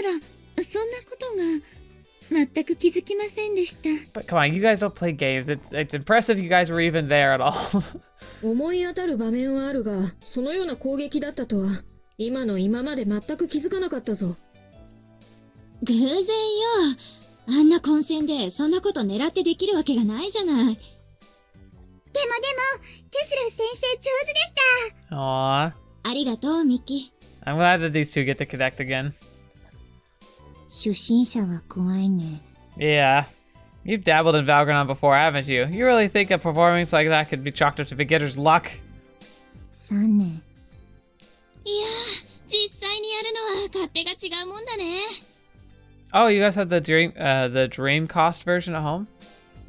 Speaker 3: そんなことが全く気づきませんでした。
Speaker 1: But come on, you guys don't play games. It's impressive you guys were even there at all.
Speaker 4: 思い当たる場面はあるが、そのような攻撃だったとは今まで全く気づかなかったぞ。
Speaker 3: 偶然よ。あんな混戦でそんなこと狙ってできるわけがないじゃない。でも、テスラ先生上手でした。
Speaker 1: Aww.
Speaker 3: ありがとう、ミキ。
Speaker 1: I'm glad that these two get to connect again.
Speaker 3: 初心者は怖いね。
Speaker 1: Yeah. You've dabbled in Valgron-On before, haven't you? You really think a performance like that could be chalked up to beginner's luck?
Speaker 3: そうね。いやー、実際にやるのは勝手が違うもんだね。
Speaker 1: Oh, you guys had the dream cost version at home?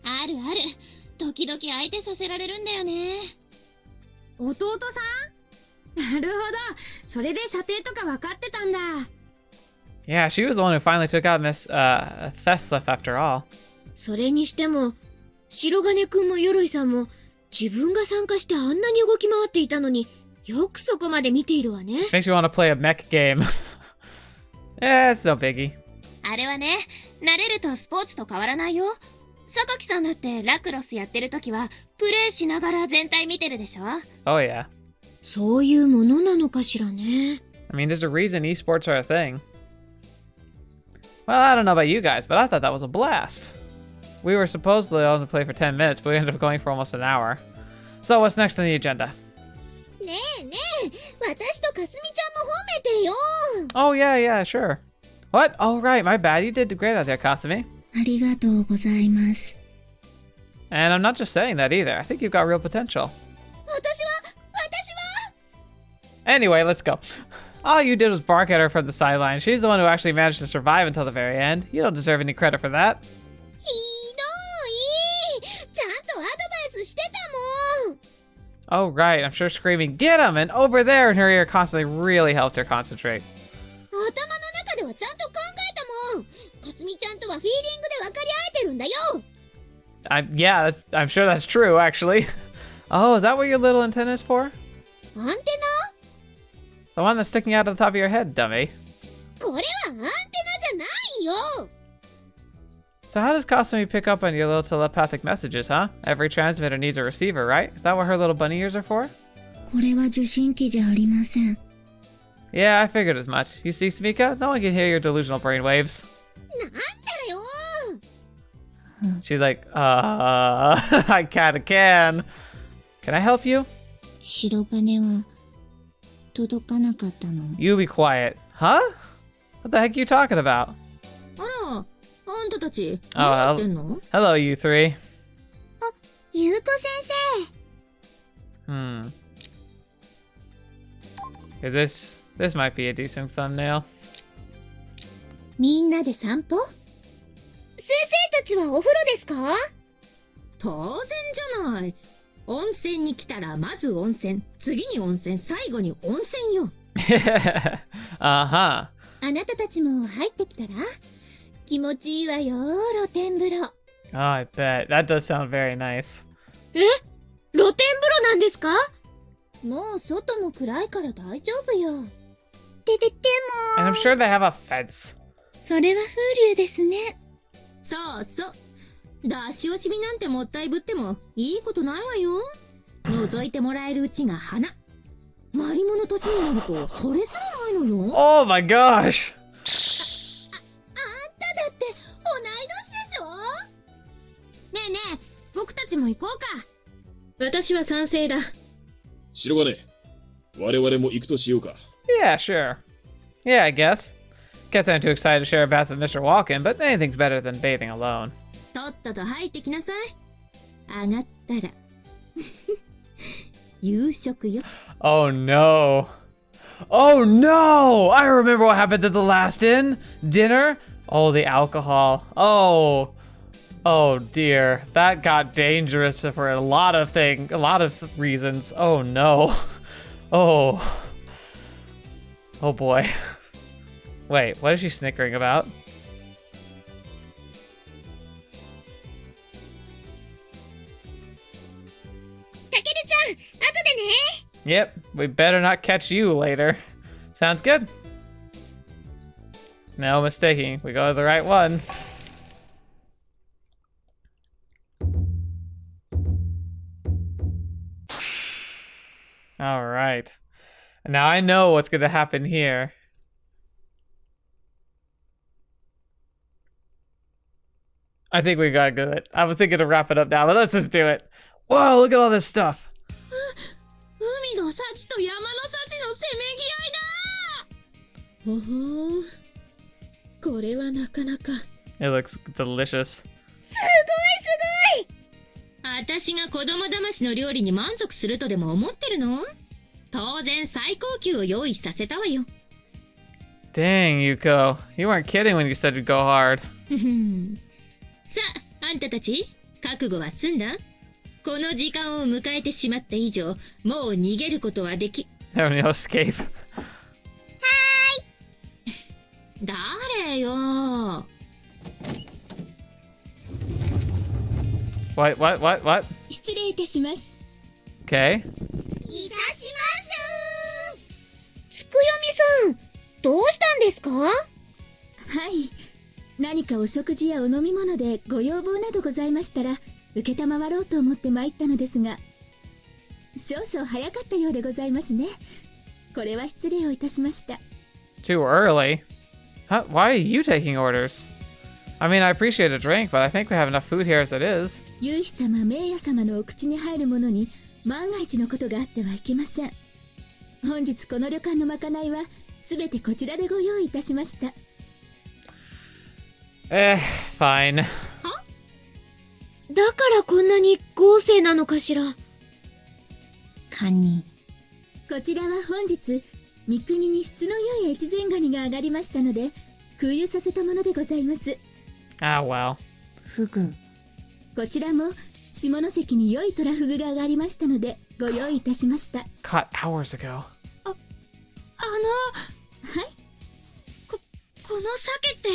Speaker 3: あるある。時々相手させられるんだよね。
Speaker 4: 弟さん？なるほど。それで射程とか分かってたんだ。
Speaker 1: Yeah, she was the one who finally took out Miss Thesleff after all.
Speaker 3: それにしても、白金くんも鎧さんも自分が参加してあんなに動き回っていたのによくそこまで見ているわね。
Speaker 1: This makes you want to play a mech game. Yeah, it's no biggie.
Speaker 3: あれはね、慣れるとスポーツと変わらないよ。榊さんだってラクロスやってる時はプレイしながら全体見てるでしょ。
Speaker 1: Oh yeah.
Speaker 3: そういうものなのかしらね。
Speaker 1: I mean, there's a reason esports are a thing. Well, I don't know about you guys, but I thought that was a blast. We were supposedly only to play for 10 minutes, but we ended up going for almost an hour. So what's next on the agenda?
Speaker 3: ねえねえ、私とかすみちゃんも褒めてよ。
Speaker 1: Oh yeah, sure. What? Oh right, my bad. You did great out there, Kasumi.
Speaker 3: ありがとうございます。
Speaker 1: And I'm not just saying that either. I think you've got real potential.
Speaker 3: 私は
Speaker 1: Anyway, let's go. All you did was bark at her from the sideline. She's the one who actually managed to survive until the very end. You don't deserve any credit for that.
Speaker 3: ひどい。ちゃんとアドバイスしてたもん。
Speaker 1: Oh right, I'm sure screaming, "Get him!" and "over there" in her ear constantly really helped her concentrate.
Speaker 3: 頭の中ではちゃんと考えたもん。かすみちゃんとはフィーリングで分かり合えてるんだよ。
Speaker 1: Yeah, I'm sure that's true, actually. Oh, is that what your little antenna is for?
Speaker 3: アンテ
Speaker 1: The one that's sticking out of the top of your head, dummy.
Speaker 3: ナ？これはアンテナじゃないよ。
Speaker 1: So how does Kasumi pick up on your little telepathic messages, huh? Every transmitter needs a receiver, right? Is that what her little bunny ears are for?
Speaker 3: これは受信機じゃありません。
Speaker 1: Yeah, I figured as much. You see, Smika? No one can hear your delusional brainwaves.
Speaker 3: なんだよ。
Speaker 1: She's like, I kinda can. Can I help you?
Speaker 3: 白金は届かなかったの。
Speaker 1: You be quiet. Huh? What the heck are you talking about?
Speaker 4: あら、あんたたち、
Speaker 1: Oh,
Speaker 4: 何やってんの？
Speaker 1: hello, you three.
Speaker 3: 優子先生。
Speaker 1: This might be a decent thumbnail.
Speaker 3: みんなで散歩？先生たちはお風呂ですか？
Speaker 4: 当然じゃない。温泉に来たらまず温泉、次に温泉、最後に温泉よ。
Speaker 1: Uh-huh.
Speaker 3: あなたたちも入ってきたら気持ちいいわよ、露天風呂。
Speaker 1: Oh, I bet. That does sound very nice.
Speaker 3: 露天風呂なんですか？もう外も暗いから大丈夫よ。でも
Speaker 1: And I'm sure they have a fence.
Speaker 3: それは風流ですね。
Speaker 4: そうそう。出し惜しみなんてもったいぶってもいいことないわよ。覗いてもらえるうちが花。マリモの年になるとそれすらないのよ。
Speaker 1: Oh my gosh!
Speaker 3: あんただって同い年でしょ？
Speaker 4: ねえねえ、僕たちも行こうか。私は賛成だ。
Speaker 2: 白金、我々も行くとしようか。
Speaker 1: Yeah, sure. Yeah, I guess. Can't say I'm too excited to share a bath with Mr. Walken, but anything's better than bathing alone.
Speaker 4: とっとと入ってきなさい。上がったら夕食よ。
Speaker 1: Oh no. Oh no! I remember what happened at the last dinner. Oh, the alcohol. Oh dear. That got dangerous for a lot of reasons. Oh no. Oh boy. Wait, what is she snickering about? Yep, we better not catch you later. Sounds good. No mistaking, we go to the right one. All right. Now I know what's going to happen here. I think we gotta do it. I was thinking to wrap it up now, but let's just do it. Whoa, look at all this stuff.
Speaker 4: 海の幸と山の幸のせめぎ合いだ。ほほう、これはなかなか。
Speaker 1: It looks delicious.
Speaker 3: すごいすごい。
Speaker 4: 私が子供騙しの料理に満足するとでも思ってるの？当然最高級を用意させたわよ。
Speaker 1: Dang, Yuuko. You weren't kidding when you said you'd go hard.
Speaker 4: さあ、あんたたち、覚悟は済んだ？この時間を迎えてしまった以上、もう逃げることはでき。
Speaker 1: There no escape.
Speaker 4: 誰よ。
Speaker 1: What?
Speaker 3: 失礼いたします。
Speaker 1: Okay.
Speaker 3: いたしますつくよみさん、どうしたんですか？はい。何かお食事やお飲み物でご要望などございましたら、承ろうと思って参ったのですが、少々早かったようでございますね。これは失礼をいたしました。
Speaker 1: Too early? Huh? Why are you taking orders? I mean, I appreciate a drink, but I think we have enough food here as it is.
Speaker 3: 夕日様、名誉様のお口に入るものに万が一のことがあってはいけません。本日この旅館のまかないはすべてこちらでご用意いたしました。
Speaker 1: Fine.
Speaker 3: だからこんなに豪勢なのかしら。カニ。こちらは本日三国に質の良い越前ガニが上がりましたので空輸させたものでございます。
Speaker 1: Ah, well.
Speaker 3: フグ。こちらも下関に良いトラフグが上がりましたのでご用意いたしました。
Speaker 1: Caught hours ago.
Speaker 3: はい。
Speaker 4: この鮭って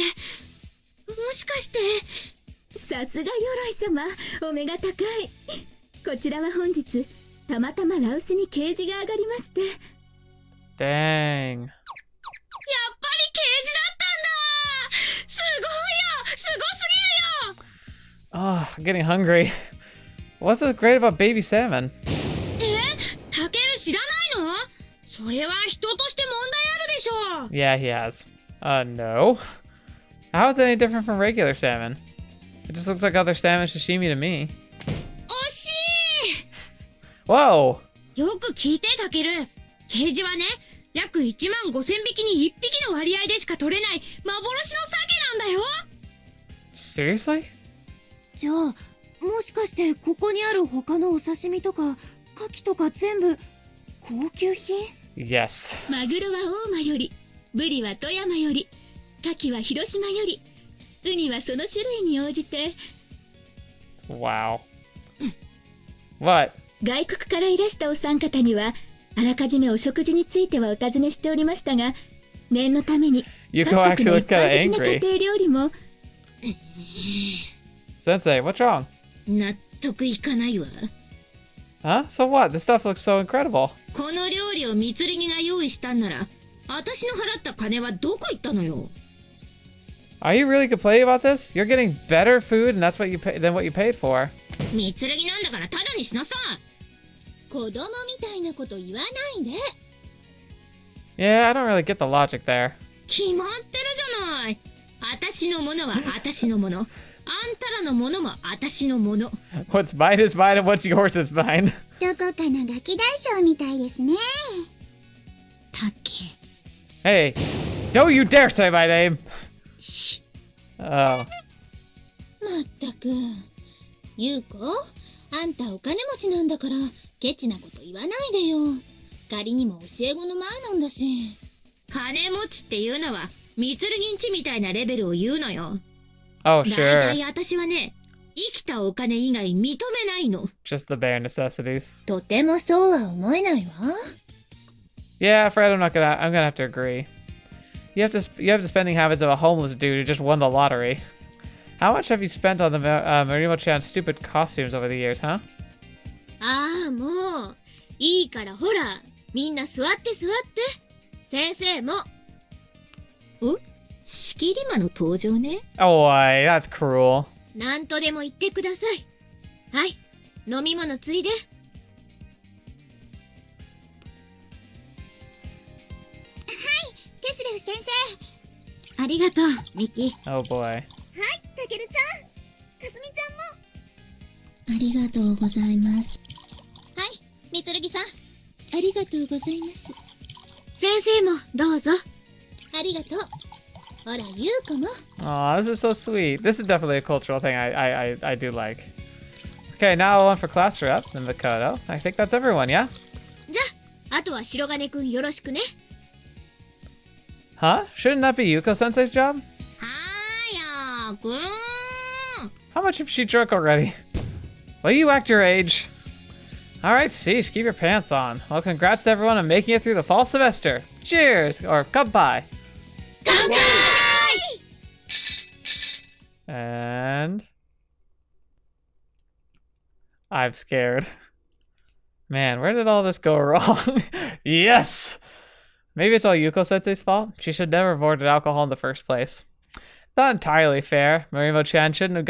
Speaker 4: もしかして。
Speaker 3: さすが鎧様、お目が高い。こちらは本日たまたまラウスにケージが上がりまして。
Speaker 1: Dang.
Speaker 4: やっぱりケージだったんだ。すごいよ、すごすぎるよ。
Speaker 1: Oh, I'm getting hungry. What's so great about baby salmon?
Speaker 4: タケル知らないの？それは人として問題あるでしょう。
Speaker 1: Yeah, he has. No. How is it any different from regular salmon? It just looks like other salmon sashimi to me.
Speaker 4: 惜しい
Speaker 1: Whoa!
Speaker 4: よく聞いてタケル。ケージはね、約1万5000匹に1匹の割合でしか取れない幻の鮭なんだよ。
Speaker 1: Seriously?
Speaker 5: じゃあ、もしかしてここにある他のお刺身とか牡蠣とか全部高級品？
Speaker 1: Yes.
Speaker 3: マグロは大間より、ブリは富山より、牡蠣は広島より、ウニはその種類に応じて。
Speaker 1: Wow. What?
Speaker 3: 外国からいらしたお三方にはあらかじめお食事についてはお尋ねしておりましたが、念のために
Speaker 1: Yuuko
Speaker 3: 各
Speaker 1: actually
Speaker 3: 国の
Speaker 1: looked
Speaker 3: 一般
Speaker 1: kind
Speaker 3: 的
Speaker 1: of
Speaker 3: な家
Speaker 1: angry.
Speaker 3: 庭料理も。
Speaker 1: Sensei, what's wrong?
Speaker 4: 納得いかないわ。
Speaker 1: Huh? So what? This stuff looks so incredible.
Speaker 4: この料理を三剣が用意したんなら、私の払った金はどこ行ったのよ。
Speaker 1: Are you really complaining about this? You're getting better food and that's what you pay than what you paid for.
Speaker 4: 三剣なんだからタダにしなさい。
Speaker 3: 子供みたいなこと言わないで。
Speaker 1: Yeah, I don't really get the logic there.
Speaker 4: 決まってるじゃない。私のものは私のもの。あんたらのものも私のもの。
Speaker 1: What's mine is mine and what's yours is mine.
Speaker 3: どこかのガキ大将みたいですね。
Speaker 4: タケ。
Speaker 1: Hey, don't you dare say my name. Oh.
Speaker 3: まったく。優子、あんたお金持ちなんだからケチなこと言わないでよ。仮にも教え子の前なんだし。
Speaker 4: 金持ちっていうのは三剣んちみたいなレベルを言うのよ。
Speaker 1: Oh,
Speaker 4: だい
Speaker 1: sure.
Speaker 4: たい私はね、生きたお金以外認めないの。
Speaker 1: Just the bare necessities.
Speaker 5: とてもそうは思えないわ。
Speaker 1: Yeah, Fred, I'm gonna have to agree. You have the spending habits of a homeless dude who just won the lottery. How much have you spent on the Marimo-chan's stupid costumes over the years, huh?
Speaker 3: ああ、もういいからほら、みんな座って座って。先生も。
Speaker 4: お、仕切り魔の登場ね。
Speaker 1: Oh, boy, that's cruel.
Speaker 3: なんとでも言ってください。はい、飲み物ついで。ケスレフ先生。ありがとう、ミキ。
Speaker 1: Oh, boy.
Speaker 3: タケルちゃん、かすみちゃんも。ありがとうございます。はい、みつるぎさん。ありがとうございます。先生もどうぞ。ありがとう。ほら、ゆうこも。
Speaker 1: Aw, this is so sweet. This is definitely a cultural thing I do like. Okay, now one for class rep and Makoto. I think that's everyone, yeah?
Speaker 3: じゃあ、あとは白金くんよろしくね。
Speaker 1: Huh? Shouldn't that be Yuuko-sensei's job?
Speaker 4: はーやーくん。
Speaker 1: How much have she drunk already? Well, you act your age. Alright, Cease, keep your pants on. Well, congrats to everyone on making it through the fall semester. Cheers! Or kanpai. And... I'm scared. Man, where did all this go wrong? Yes! Maybe it's all Yuuko-sensei's fault. She should never have ordered alcohol in the first place. Not entirely fair. Marimo-chan shouldn't have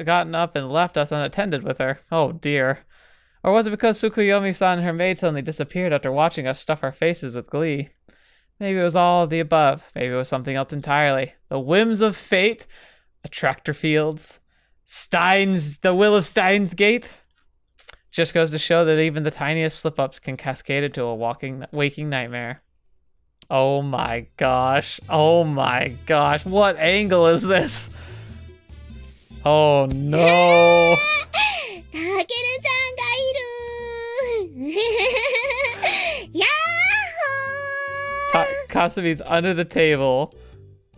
Speaker 1: gotten up and left us unattended with her. Oh dear. Or was it because Tsukuyomi-san and her maid suddenly disappeared after watching us stuff our faces with glee? Maybe it was all of the above. Maybe it was something else entirely. The whims of fate? Attractor fields? The will of Stein's gate? Just goes to show that even the tiniest slip-ups can cascade into a waking nightmare. Oh my gosh. Oh my gosh. What angle is this? Oh no.
Speaker 3: タケルちゃんがいる。やっほー。
Speaker 1: Kasumi's under the table.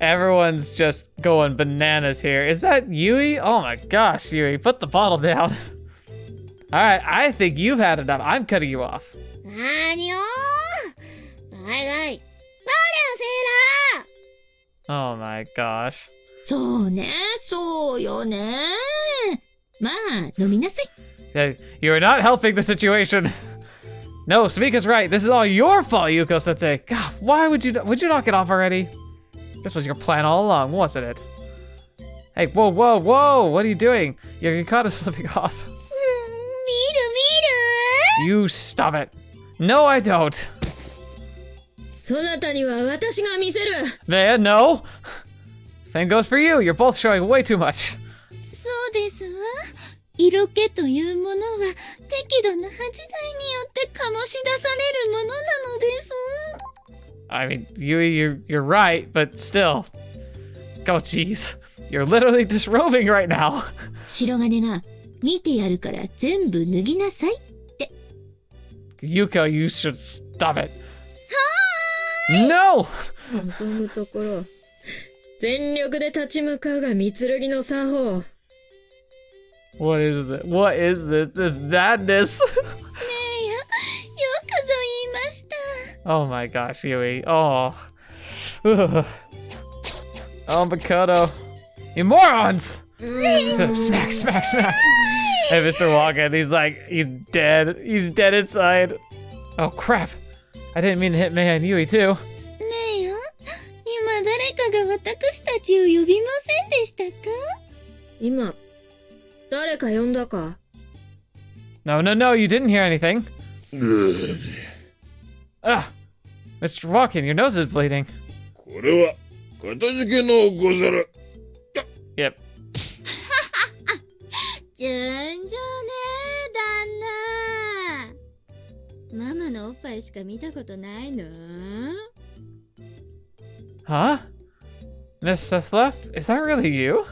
Speaker 1: Everyone's just going bananas here. Is that Yui? Oh my gosh, Yui. Put the bottle down. Alright, I think you've had enough. I'm cutting you off.
Speaker 3: なにょー。バイバイ。
Speaker 1: Oh my gosh.
Speaker 4: そうね、そうよね。まあ、飲みなさい。
Speaker 1: You're not helping the situation. No, Sumika's right. This is all your fault, Yuuko-sensei. God, why would you knock it off already? This was your plan all along, wasn't it? Hey, whoa, whoa, whoa! What are you doing? You're kind of slipping off.
Speaker 3: 見る見る。
Speaker 1: You stop it. No, I don't.
Speaker 4: そなたには私が見せる。
Speaker 1: Man, no. Same goes for you. You're both showing way too much.
Speaker 3: そう色気というものは適度な恥じらいによって醸し出されるものなのです。
Speaker 1: I mean, you're right, but still. Oh, jeez. You're literally disrobing right now.
Speaker 4: 白金が見てやるから全部脱ぎなさいって。
Speaker 1: Yuuko, you should stop it. No!
Speaker 6: 望むところ。全力で立ち向かうが三剣の作法。
Speaker 1: What is this? What is this? This madness.
Speaker 3: ねえよ、よくぞ言いました。
Speaker 1: Oh my gosh, Yui. Oh. Ugh. Oh, Makoto. You morons! Smack, smack, smack. Hey, Mr. Walken, he's dead. He's dead inside. Oh, crap. I didn't mean to hit Mei and Yui, too.
Speaker 3: ねえよ、今誰かが私たちを呼びませんでしたか？
Speaker 6: 今、誰か呼んだか？
Speaker 1: No, no, no, you didn't hear anything. Ah, Mr. Walken, your nose is bleeding.
Speaker 2: これは片付けのござる。
Speaker 1: Yep.
Speaker 3: 順調ね、旦那。ママのおっぱいしか見たことないの？
Speaker 1: Huh? Miss Sesleff? Is that really you?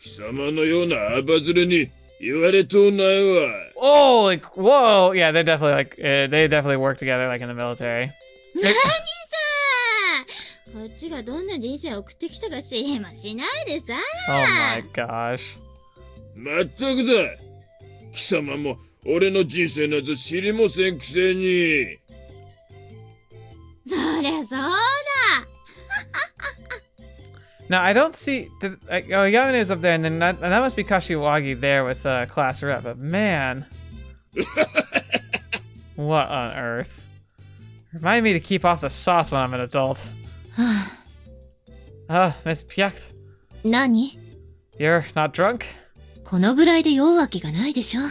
Speaker 2: 貴様のようなアバズレに言われとうないわ。
Speaker 1: Oh, like, whoa. Yeah, they're definitely they definitely work together like in the military.
Speaker 3: 何さ、こっちがどんな人生を送ってきたか知りもしないでさ。
Speaker 1: Oh my gosh.
Speaker 2: まったくだ。貴様も俺の人生など知りもせんくせに。
Speaker 3: そりゃそうだ。
Speaker 1: Now, I don't see... Yamane is up there, and then that must be Kashiwagi there with class rep, but man... What on earth? Remind me to keep off the sauce when I'm an adult. Miss Pyacht.
Speaker 3: 何？
Speaker 1: You're not drunk?
Speaker 3: このぐらいで酔うわけがないでしょ。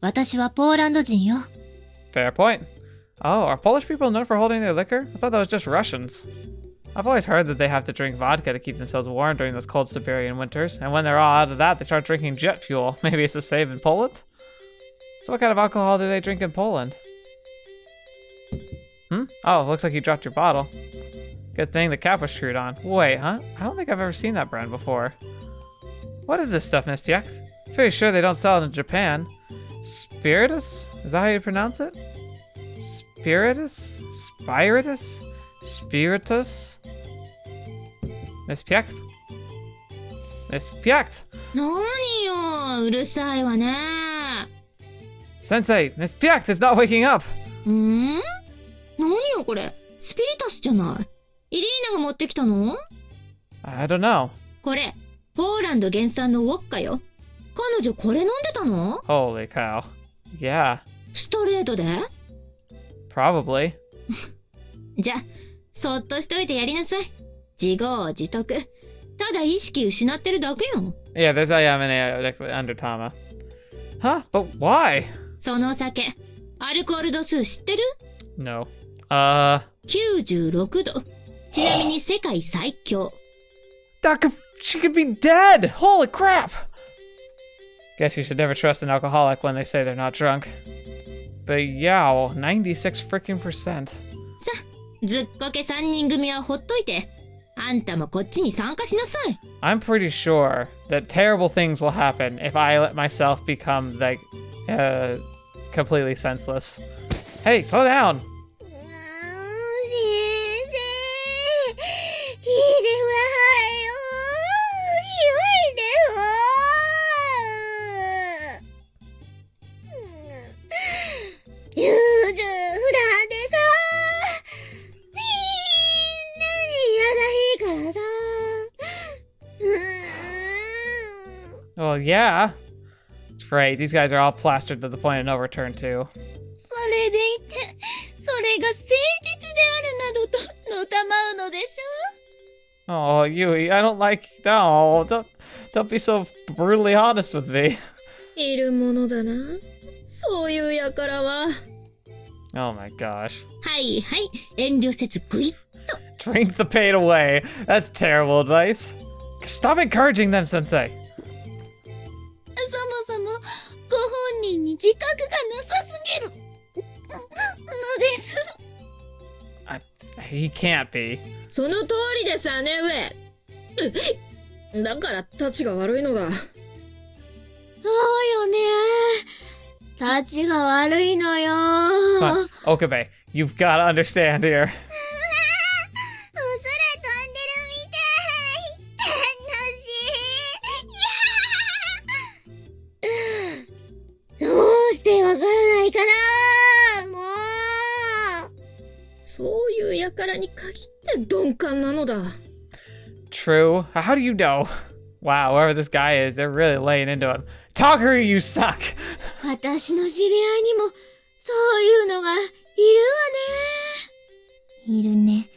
Speaker 3: 私はポーランド人よ。
Speaker 1: Fair point. Oh, are Polish people known for holding their liquor? I thought that was just Russians. I've always heard that they have to drink vodka to keep themselves warm during those cold Siberian winters, and when they're all out of that, they start drinking jet fuel. Maybe it's the same in Poland? So what kind of alcohol do they drink in Poland? Oh, looks like you dropped your bottle. Good thing the cap was screwed on. Wait, huh? I don't think I've ever seen that brand before. What is this stuff, Miss Pyacht? Pretty sure they don't sell it in Japan. Spiritus? Is that how you pronounce it? Spiritus? Spiritus? Spiritus? Miss Pyacht? Miss Pyacht!
Speaker 4: 何よ、うるさいわね。
Speaker 1: Sensei, Miss Pyacht is not waking up!
Speaker 4: 何よこれ、スピリタスじゃない。イリーナが持ってきたの？
Speaker 1: I don't know.
Speaker 4: これ、ポーランド原産のウォッカよ。彼女これ飲んでたの？
Speaker 1: Holy cow. Yeah.
Speaker 4: ストレートで？
Speaker 1: Probably.
Speaker 4: じゃあ、そっとしといてやりなさい。自業自得。ただ意識失ってるだけよ。
Speaker 1: Yeah, there's Ayamane under Tama. Huh? But why?
Speaker 4: そのお酒、アルコール度数知ってる？
Speaker 1: No.
Speaker 4: 96度。ちなみに世界最強。
Speaker 1: She could be dead! Holy crap! Guess you should never trust an alcoholic when they say they're not drunk. But yow, 96 freaking percent.
Speaker 4: さ、ずっこけ3人組はほっといて。あんたもこっちに参加しなさい。
Speaker 1: I'm pretty sure that terrible things will happen if I let myself become, like, completely senseless. Hey, slow down! 'Well, yeah. That's right. These guys are all plastered to the point of no return, too.
Speaker 3: それでいて、それが誠実であるなどとのたまうのでしょ？
Speaker 1: Oh, Yui, I don't like... No, don't be so brutally honest with me.
Speaker 6: いるものだな。そういう輩は。
Speaker 1: Oh my gosh.
Speaker 4: はいはい、遠慮せずグイッと。
Speaker 1: Drink the pain away. That's terrible advice. Stop encouraging them, Sensei.
Speaker 3: そもそも人に自覚がなさすぎるのです。
Speaker 1: He can't be.
Speaker 6: その通りです姉上。だからタチが悪いのだ。
Speaker 3: そうよね。タチが悪いのよ。
Speaker 1: Come on, Okabe, you've got to understand here.
Speaker 3: 空飛んでるみたい。楽しい。どうしてわからないかな。もう。
Speaker 6: そういう輩に限って鈍感なのだ。
Speaker 1: True. How do you know? Wow, whoever this guy is, they're really laying into him. Takeru, you suck!
Speaker 3: 私の知り合いにもそういうのがいるわね。いるね。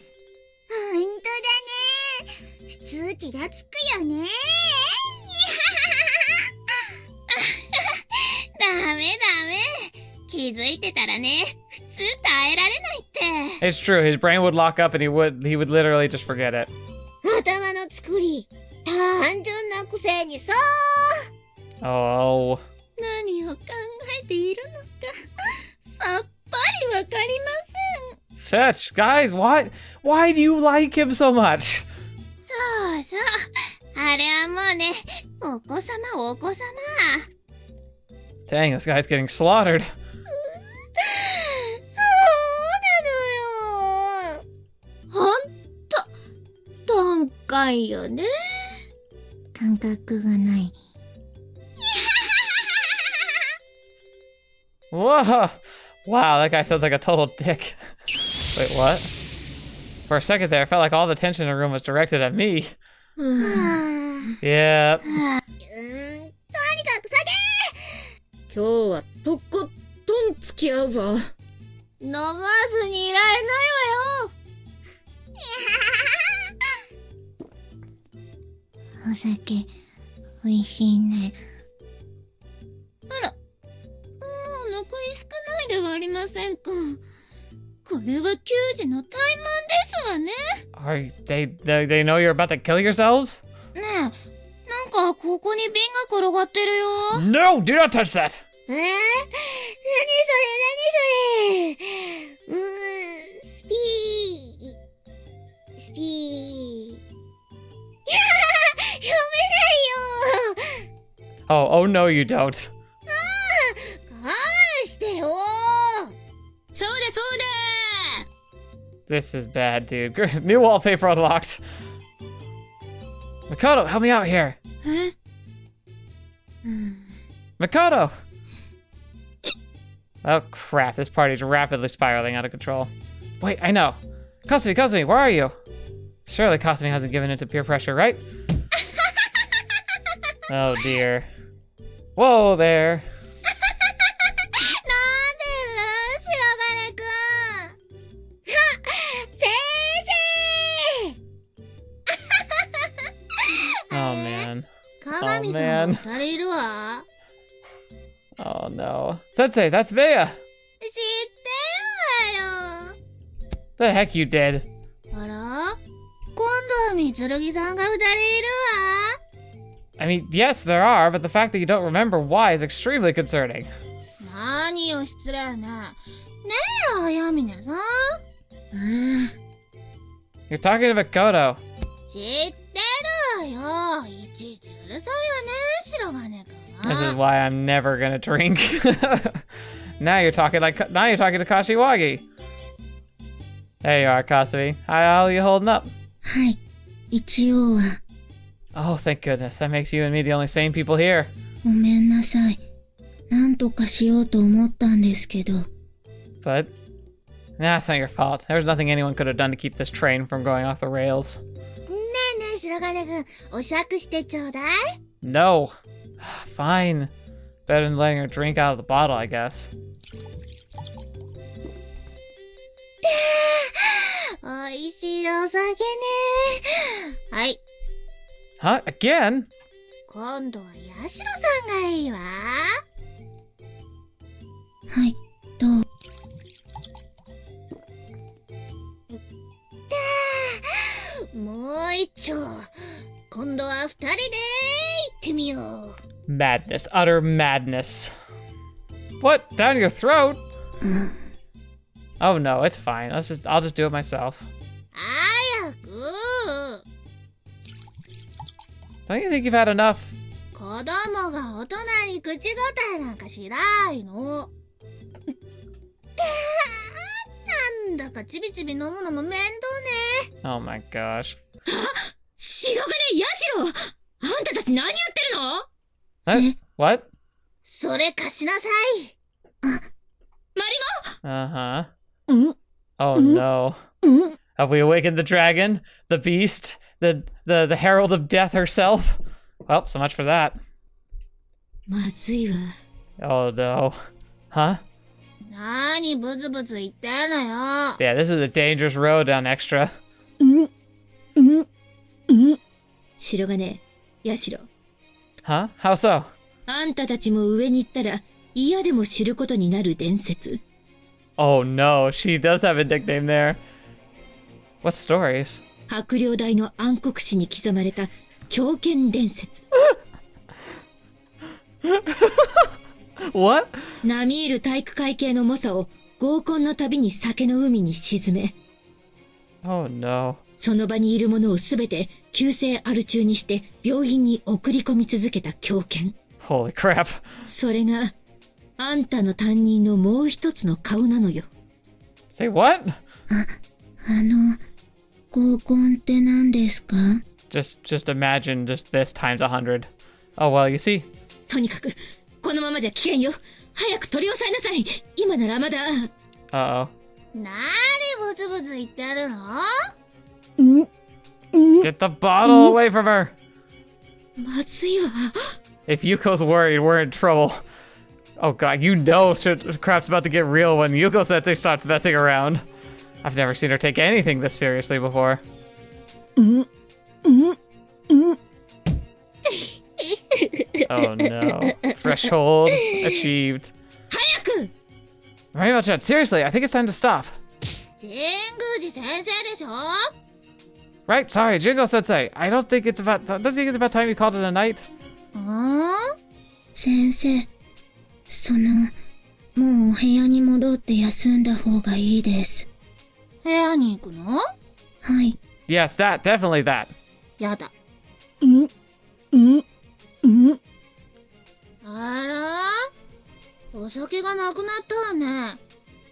Speaker 3: ほんとだね。普通気がつくよね。ダメ。気づいてたらね、普通耐えられないって。
Speaker 1: It's true, his brain would lock up and he would literally just forget it.
Speaker 3: 頭の作り、単純なくせにさ。
Speaker 1: Oh.
Speaker 3: 何を考えているのか、さっぱりわかりません。
Speaker 1: Fetch, guys, why do you like him so much?
Speaker 3: そうそう。あれはもうね、お子様。
Speaker 1: Dang, this guy's getting slaughtered.
Speaker 3: そうなのよ。ほんと、鈍感よね。感覚がない。
Speaker 1: Whoa! Wow, that guy sounds like a total dick. Wait, what? For a second there, I felt like all the tension in the room was directed at me. Yeah.
Speaker 3: とにかく下げ。
Speaker 6: 今日はとことん付き合うぞ。
Speaker 3: 飲まずにいられないわよ。お酒、美味しいね。あら、もう残り少ないではありませんか。これは給仕の怠慢ですわね。
Speaker 1: They know you're about to kill yourselves?
Speaker 3: ねえ、なんかここに瓶が転がってるよ。
Speaker 1: No, do not touch that!
Speaker 3: 何それ。スピー。読めないよ。
Speaker 1: Oh no, you don't.
Speaker 3: 返してよ。
Speaker 6: そうだ。
Speaker 1: This is bad, dude. New wallpaper unlocked. Makoto, help me out here.
Speaker 3: え
Speaker 1: Makoto! Oh crap, this party's rapidly spiraling out of control. Wait, I know. Kasumi, where are you? Surely Kasumi hasn't given in to peer pressure, right? Oh dear. Whoa there.
Speaker 3: なんで白金くん。先生。
Speaker 1: Oh man.
Speaker 3: 鏡さんが二人いるわ。
Speaker 1: Oh no. Sensei, that's Bea!
Speaker 3: 知ってるわよ。
Speaker 1: The heck you did?
Speaker 3: あら、今度は三剣さんが二人いるわ。
Speaker 1: I mean, yes, there are, but the fact that you don't remember why is extremely concerning.
Speaker 3: 何よ失礼ね。ねえ、あやみねさん。
Speaker 1: You're talking to Makoto.
Speaker 3: 知ってるわよ。いちいちうるさいよね、白金くん
Speaker 1: This is
Speaker 3: は。
Speaker 1: why I'm never gonna drink. Now you're talking to Kashiwagi. There you are, Kasumi. How are you holding up?
Speaker 3: はい、一応は。
Speaker 1: Oh, thank goodness. That makes you and me the only sane people here.
Speaker 3: ごめんなさい。なんとかしようと思ったんですけど。
Speaker 1: But that's not your fault. There's nothing anyone could have done to keep this train from going off the rails.
Speaker 3: ねえ、白金くん、お酌してちょうだい。
Speaker 1: No. Fine. Better than letting her drink out of the bottle, I guess.
Speaker 3: おいしいお酒ね。はい。
Speaker 1: Huh? Again?
Speaker 3: 今度はヤシロさんがいいわ。はい、どう。もう一丁。今度は二人で行ってみよう。
Speaker 1: Madness. Utter madness. What? Down your throat? Oh no, it's fine. I'll just do it myself.
Speaker 3: 早く
Speaker 1: Don't you think you've had enough?
Speaker 3: 子供が大人に口答えなんかしないの。なんだかちびちび飲むのも面倒ね。
Speaker 1: Oh my gosh.
Speaker 4: 白金ヤシロ、あんたたち何やってるの？
Speaker 1: What?
Speaker 3: それ貸しなさい。
Speaker 4: マリ
Speaker 1: Uh-huh.
Speaker 3: うん。
Speaker 1: Oh no.
Speaker 3: うん。
Speaker 1: Have we awakened the dragon? The beast? The herald of death herself? Well, so much for that.
Speaker 4: モ。まずいわ。
Speaker 1: Oh no. Huh?
Speaker 3: なにブツブツ言ってんのよ。
Speaker 1: Yeah, this is a dangerous road down Extra.
Speaker 3: うん。うん。うん。
Speaker 4: 白金ヤシロ、
Speaker 1: Huh? How so?
Speaker 4: あんたたちも上に行ったら嫌でも知ることになる伝説。
Speaker 1: Oh no, she does have a nickname there. What stories?
Speaker 4: 白陵大の暗黒史に刻まれた狂犬伝説。
Speaker 1: What?
Speaker 4: 並みいる体育会系の猛者を合コンのたびに酒の海に沈め、
Speaker 1: Oh no.
Speaker 4: その場にいる者をすべて急性アル中にして病院に送り込み続けた狂犬。
Speaker 1: Holy crap.
Speaker 4: それがあんたの担任のもう一つの顔なのよ。
Speaker 1: Say what?
Speaker 3: 合コンって何ですか？
Speaker 1: Just imagine just this times 100. Oh well, you see.
Speaker 4: とにかくこのままじゃ危険よ。早く取り押さえなさい。今ならまだ。
Speaker 1: Uh-oh.
Speaker 3: なにブツブツ言ってるの？
Speaker 1: Get the bottle away from her.
Speaker 4: まずいわ。
Speaker 1: If Yuko's worried, we're in trouble. Oh god, you know crap's about to get real when Yuko Sensei starts messing around. I've never seen her take anything this seriously before. Oh no. Threshold achieved.
Speaker 4: 早く。
Speaker 1: Very seriously, I think it's time to stop.
Speaker 3: 神宮寺先生でしょ？
Speaker 1: Right, sorry, Jingo Sensei. I don't think it's about time you called it a night.
Speaker 3: 先生、もうお部屋に戻って休んだ方がいいです。部屋に行くの？はい。
Speaker 1: Yes, definitely that.
Speaker 3: やだ。あら？お酒がなくなったわね。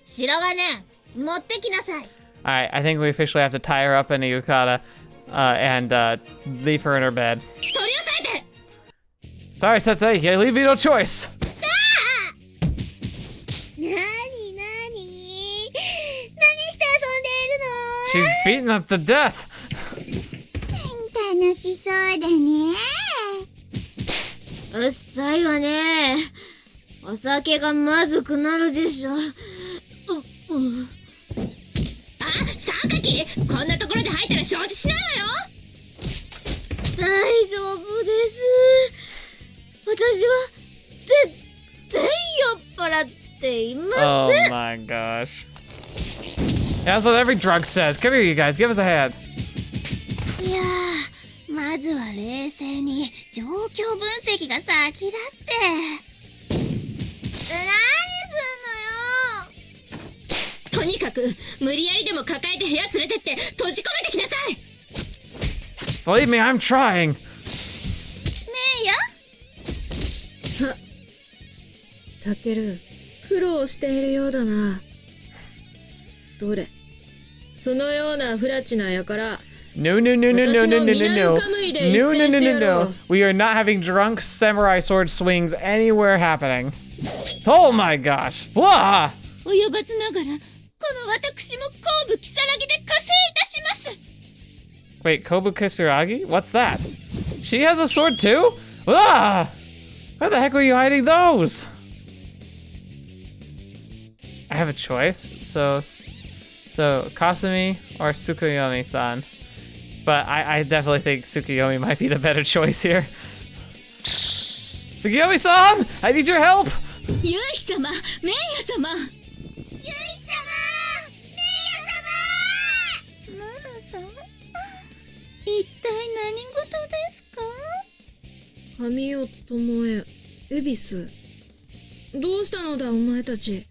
Speaker 3: 白金、持ってきなさい。
Speaker 1: Alright, I think we officially have to tie her up in a yukata and leave her in her bed.
Speaker 4: 取り押さえて。
Speaker 1: Sorry, Sensei, you leave me no choice.
Speaker 3: なにして遊んでいるの？
Speaker 1: She's beaten us to death.
Speaker 3: 楽しそうだね。
Speaker 4: うっさいわね。お酒がまずくなるでしょ。あ、榊、こんなところで吐いたら承知しないわよ。大丈夫です。私は全然酔っ払っていません。
Speaker 1: Oh my gosh. Yeah, that's what every drug says. Come here, you guys. Give us a hand.
Speaker 3: いやー、まずは冷静に状況分析が先だって。何すんのよ。
Speaker 4: とにかく無理やりでも抱えて部屋連れてって閉じ込めてきなさい。
Speaker 1: Believe me, I'm trying.
Speaker 3: ねえよ。
Speaker 6: タケル、苦労しているようだな。どれ、そのような不埒なやから。
Speaker 1: No. We are not having drunk samurai sword swings anywhere happening. Oh my gosh. Blah!
Speaker 3: 及ばずながら、この私も後部如月で加勢いたします。
Speaker 1: Wait, Kobu Kisuragi? What's that? She has a sword too? Ah! Where the heck were you hiding those? I have a choice. So Kasumi or Tsukuyomi-san. But I definitely think Tsukuyomi might be the better choice here. Tsukuyomi-san! I need your help!
Speaker 3: ユイ様、メイヤ様。ユイ様、メイヤ様。ママさん、一体何事ですか？
Speaker 6: 神代智恵、恵比寿。どうしたのだお前たち。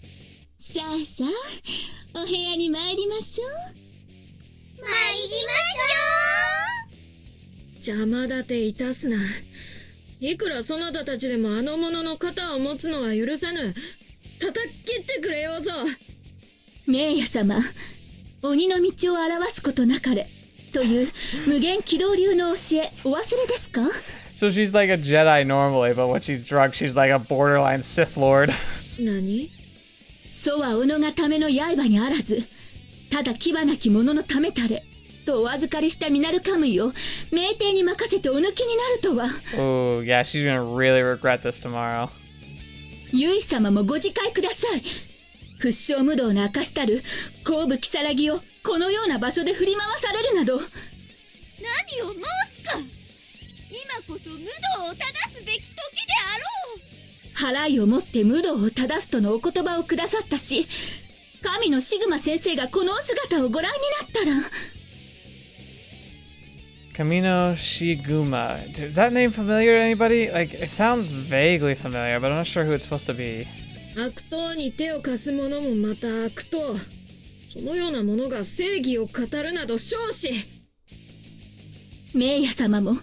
Speaker 3: さあさあ、お部屋に参りましょう。参りましょ
Speaker 6: 邪魔立ていたすな。いくらそなたたちでもあの者の肩を持つのは許せぬ。叩き切ってくれようぞ。
Speaker 3: 名也様、鬼の道を表すことなかれという無限軌道流の教え、お忘れですか？
Speaker 1: So she's like a Jedi normally, but when she's drunk, she's like a borderline Sith Lord.
Speaker 6: 何？
Speaker 3: 祖は己がための刃にあらず、ただ牙なき者のためたれとお預かりしたミナルカムイを名帝に任せてお抜きになるとは。
Speaker 1: Oh, yeah, she's gonna really regret this tomorrow.
Speaker 3: ユイ様もご自戒ください。不死無道の証たる後部如月をこのような場所で振り回されるなど。何を申すか。今こそ無道を正すべき時であろう。払いをもって無道を正すとのお言葉をくださったし、神のシグマ先生がこのお姿をご覧になったら。
Speaker 1: Kamino Shiguma. Is that name familiar to anybody? Like, it sounds vaguely familiar, but I'm not sure who it's supposed to be.
Speaker 6: 悪党に手を貸す者もまた悪党。そのような者が正義を語るなど少子。
Speaker 3: 名也様も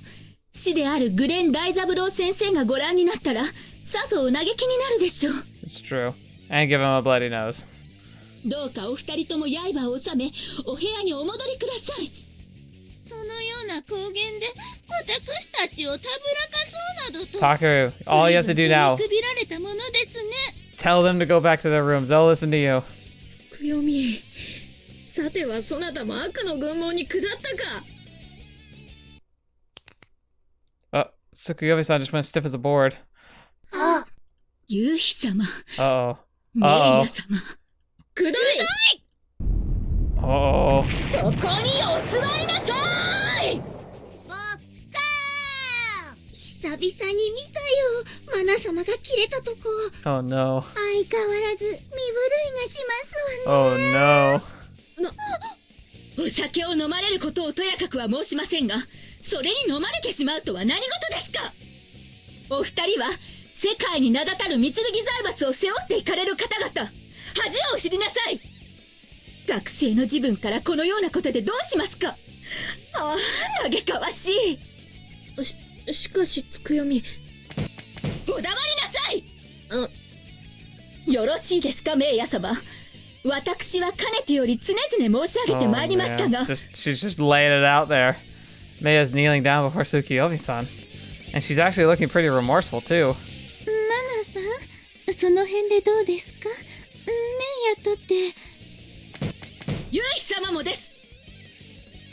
Speaker 3: 死であるグレン・ライザブロー先生がご覧になったらさぞお嘆きになるでしょう。
Speaker 1: It's true. And give him a bloody nose.
Speaker 3: どうかお二人とも刃を収めお部屋にお戻りください。そのような公言で私たちをたぶらかそうなどと。
Speaker 1: Takeru, all you have to do now.
Speaker 3: くびられたものですね。
Speaker 1: Tell them to go back to their rooms. They'll listen to you.
Speaker 6: つくよみ。さてはそなたも悪の軍門に下ったか。
Speaker 1: Oh, Tsukuyomi-san just went stiff as a board.
Speaker 3: 夕日様。
Speaker 1: Uh-oh.
Speaker 3: 名也様。
Speaker 6: くどい。
Speaker 1: Uh-oh.
Speaker 3: そこにお座りなさい。久々に見たよ。マナ様が切れたとこ。
Speaker 1: Oh no.
Speaker 3: 相変わらず身震いがしますわね。
Speaker 1: Oh no.
Speaker 3: お酒を飲まれることをとやかくは申しませんが、それに飲まれてしまうとは何事ですか。お二人は世界に名だたる貢ぎ財閥を背負っていかれる方々、恥を知りなさい。学生の自分からこのようなことでどうしますか。ああ、嘆かわしい。
Speaker 6: しかしつくよみ。
Speaker 3: お黙りなさい。よろしいですか、名也様。私はかねてより常々申し上げてまいりましたが。
Speaker 1: She's just laying it out there. Meia's kneeling down before Tsukuyomi-san. And she's actually looking pretty remorseful too.
Speaker 3: マナさん、その辺でどうですか。名也とて。ユイ様もです。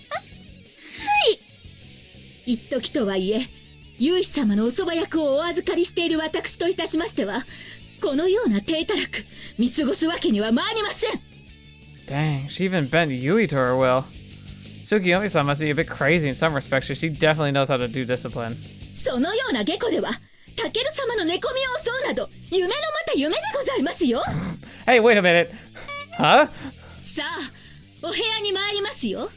Speaker 3: はい。一時とはいえ、ユイ様のおそば役をお預かりしている私といたしましては、このような低たらく見過ごすわけには参りません。
Speaker 1: Dang, she even bent Yui to her will. Tsukuyomi-san must be a bit crazy in some respects, so she definitely knows how to do discipline.
Speaker 3: そのような下戸では、タケル様の寝込みを襲うなど、夢のまた夢でございますよ。
Speaker 1: Hey, wait a minute. Huh?
Speaker 3: さあ、お部屋に参りますよ。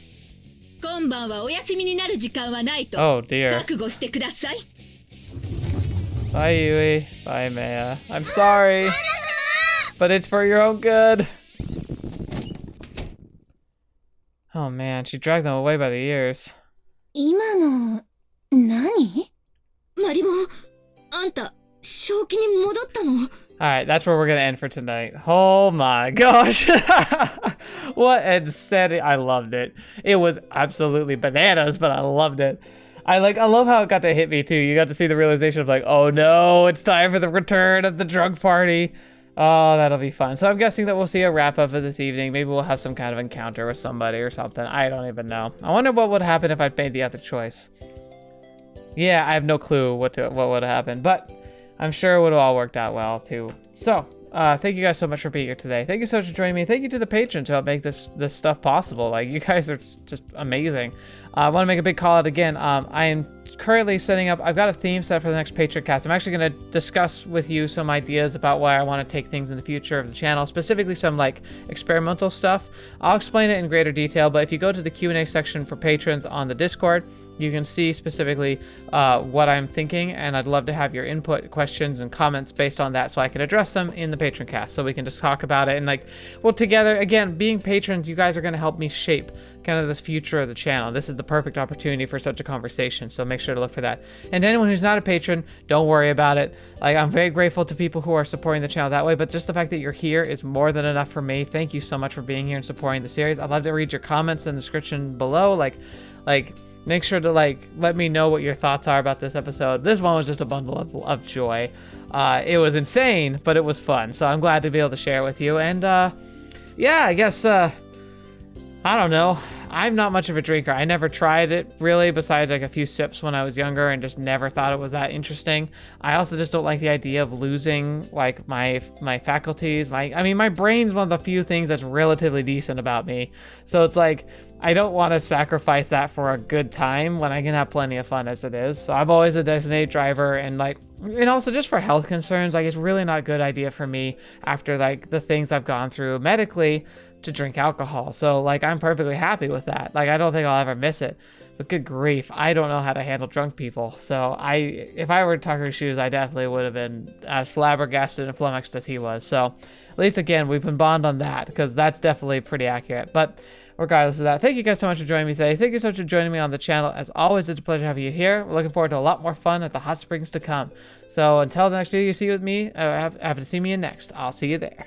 Speaker 3: 今晩はお休みになる時間はないと、
Speaker 1: Oh dear.
Speaker 3: 覚悟してください。
Speaker 1: Bye, Yui. Bye, Meia. I'm sorry. But it's for your own good. Oh man, she dragged them away by the ears.
Speaker 3: 今の、何？
Speaker 4: マリモ、あんた、正気に戻ったの？
Speaker 1: Alright, that's where we're gonna end for tonight. Oh my gosh. What insanity. I loved it. It was absolutely bananas, but I loved it. I love how it got to hit me too. You got to see the realization of like, oh no, it's time for the return of the drug party. Oh, that'll be fun. So I'm guessing that we'll see a wrap up of this evening. Maybe we'll have some kind of encounter with somebody or something. I don't even know. I wonder what would happen if I'd made the other choice. Yeah, I have no clue what would have happened, but I'm sure it would have all worked out well too. So, thank you guys so much for being here today. Thank you so much for joining me. Thank you to the patrons who help make this stuff possible. Like, you guys are just amazing. I want to make a big call out again. I am currently setting up, I've got a theme set up for the next Patreon cast. I'm actually going to discuss with you some ideas about where I want to take things in the future of the channel, specifically some like experimental stuff. I'll explain it in greater detail, but if you go to the Q&A section for patrons on the Discord, you can see specifically what I'm thinking, and I'd love to have your input, questions, and comments based on that so I can address them in the patron cast, so we can just talk about it. And like, well, together, again, being patrons, you guys are going to help me shape kind of this future of the channel. This is the perfect opportunity for such a conversation, so make sure to look for that. And to anyone who's not a patron, don't worry about it. Like, I'm very grateful to people who are supporting the channel that way, but just the fact that you're here is more than enough for me. Thank you so much for being here and supporting the series. I'd love to read your comments in the description below. Like make sure to let me know what your thoughts are about this episode. This one was just a bundle of joy. It was insane, but it was fun, so I'm glad to be able to share it with you. And yeah, I guess I don't know. I'm not much of a drinker. I never tried it really, besides like a few sips when I was younger, and just never thought it was that interesting. I also just don't like the idea of losing like my faculties. My brain's one of the few things that's relatively decent about me. So it's like, I don't want to sacrifice that for a good time when I can have plenty of fun as it is. So I'm always a designated driver, and also just for health concerns, like, it's really not a good idea for me after like the things I've gone through medically to drink alcohol. So like, I'm perfectly happy with that. Like, I don't think I'll ever miss it. But good grief, I don't know how to handle drunk people. So if I were in Takeru's shoes, I definitely would have been as flabbergasted and flummoxed as he was. So at least, again, we can bond on that, because that's definitely pretty accurate. But regardless of that, thank you guys so much for joining me today. Thank you so much for joining me on the channel. As always, it's a pleasure having you here. We're looking forward to a lot more fun at the hot springs to come. So until the next video you see with me, have to see me in next. I'll see you there.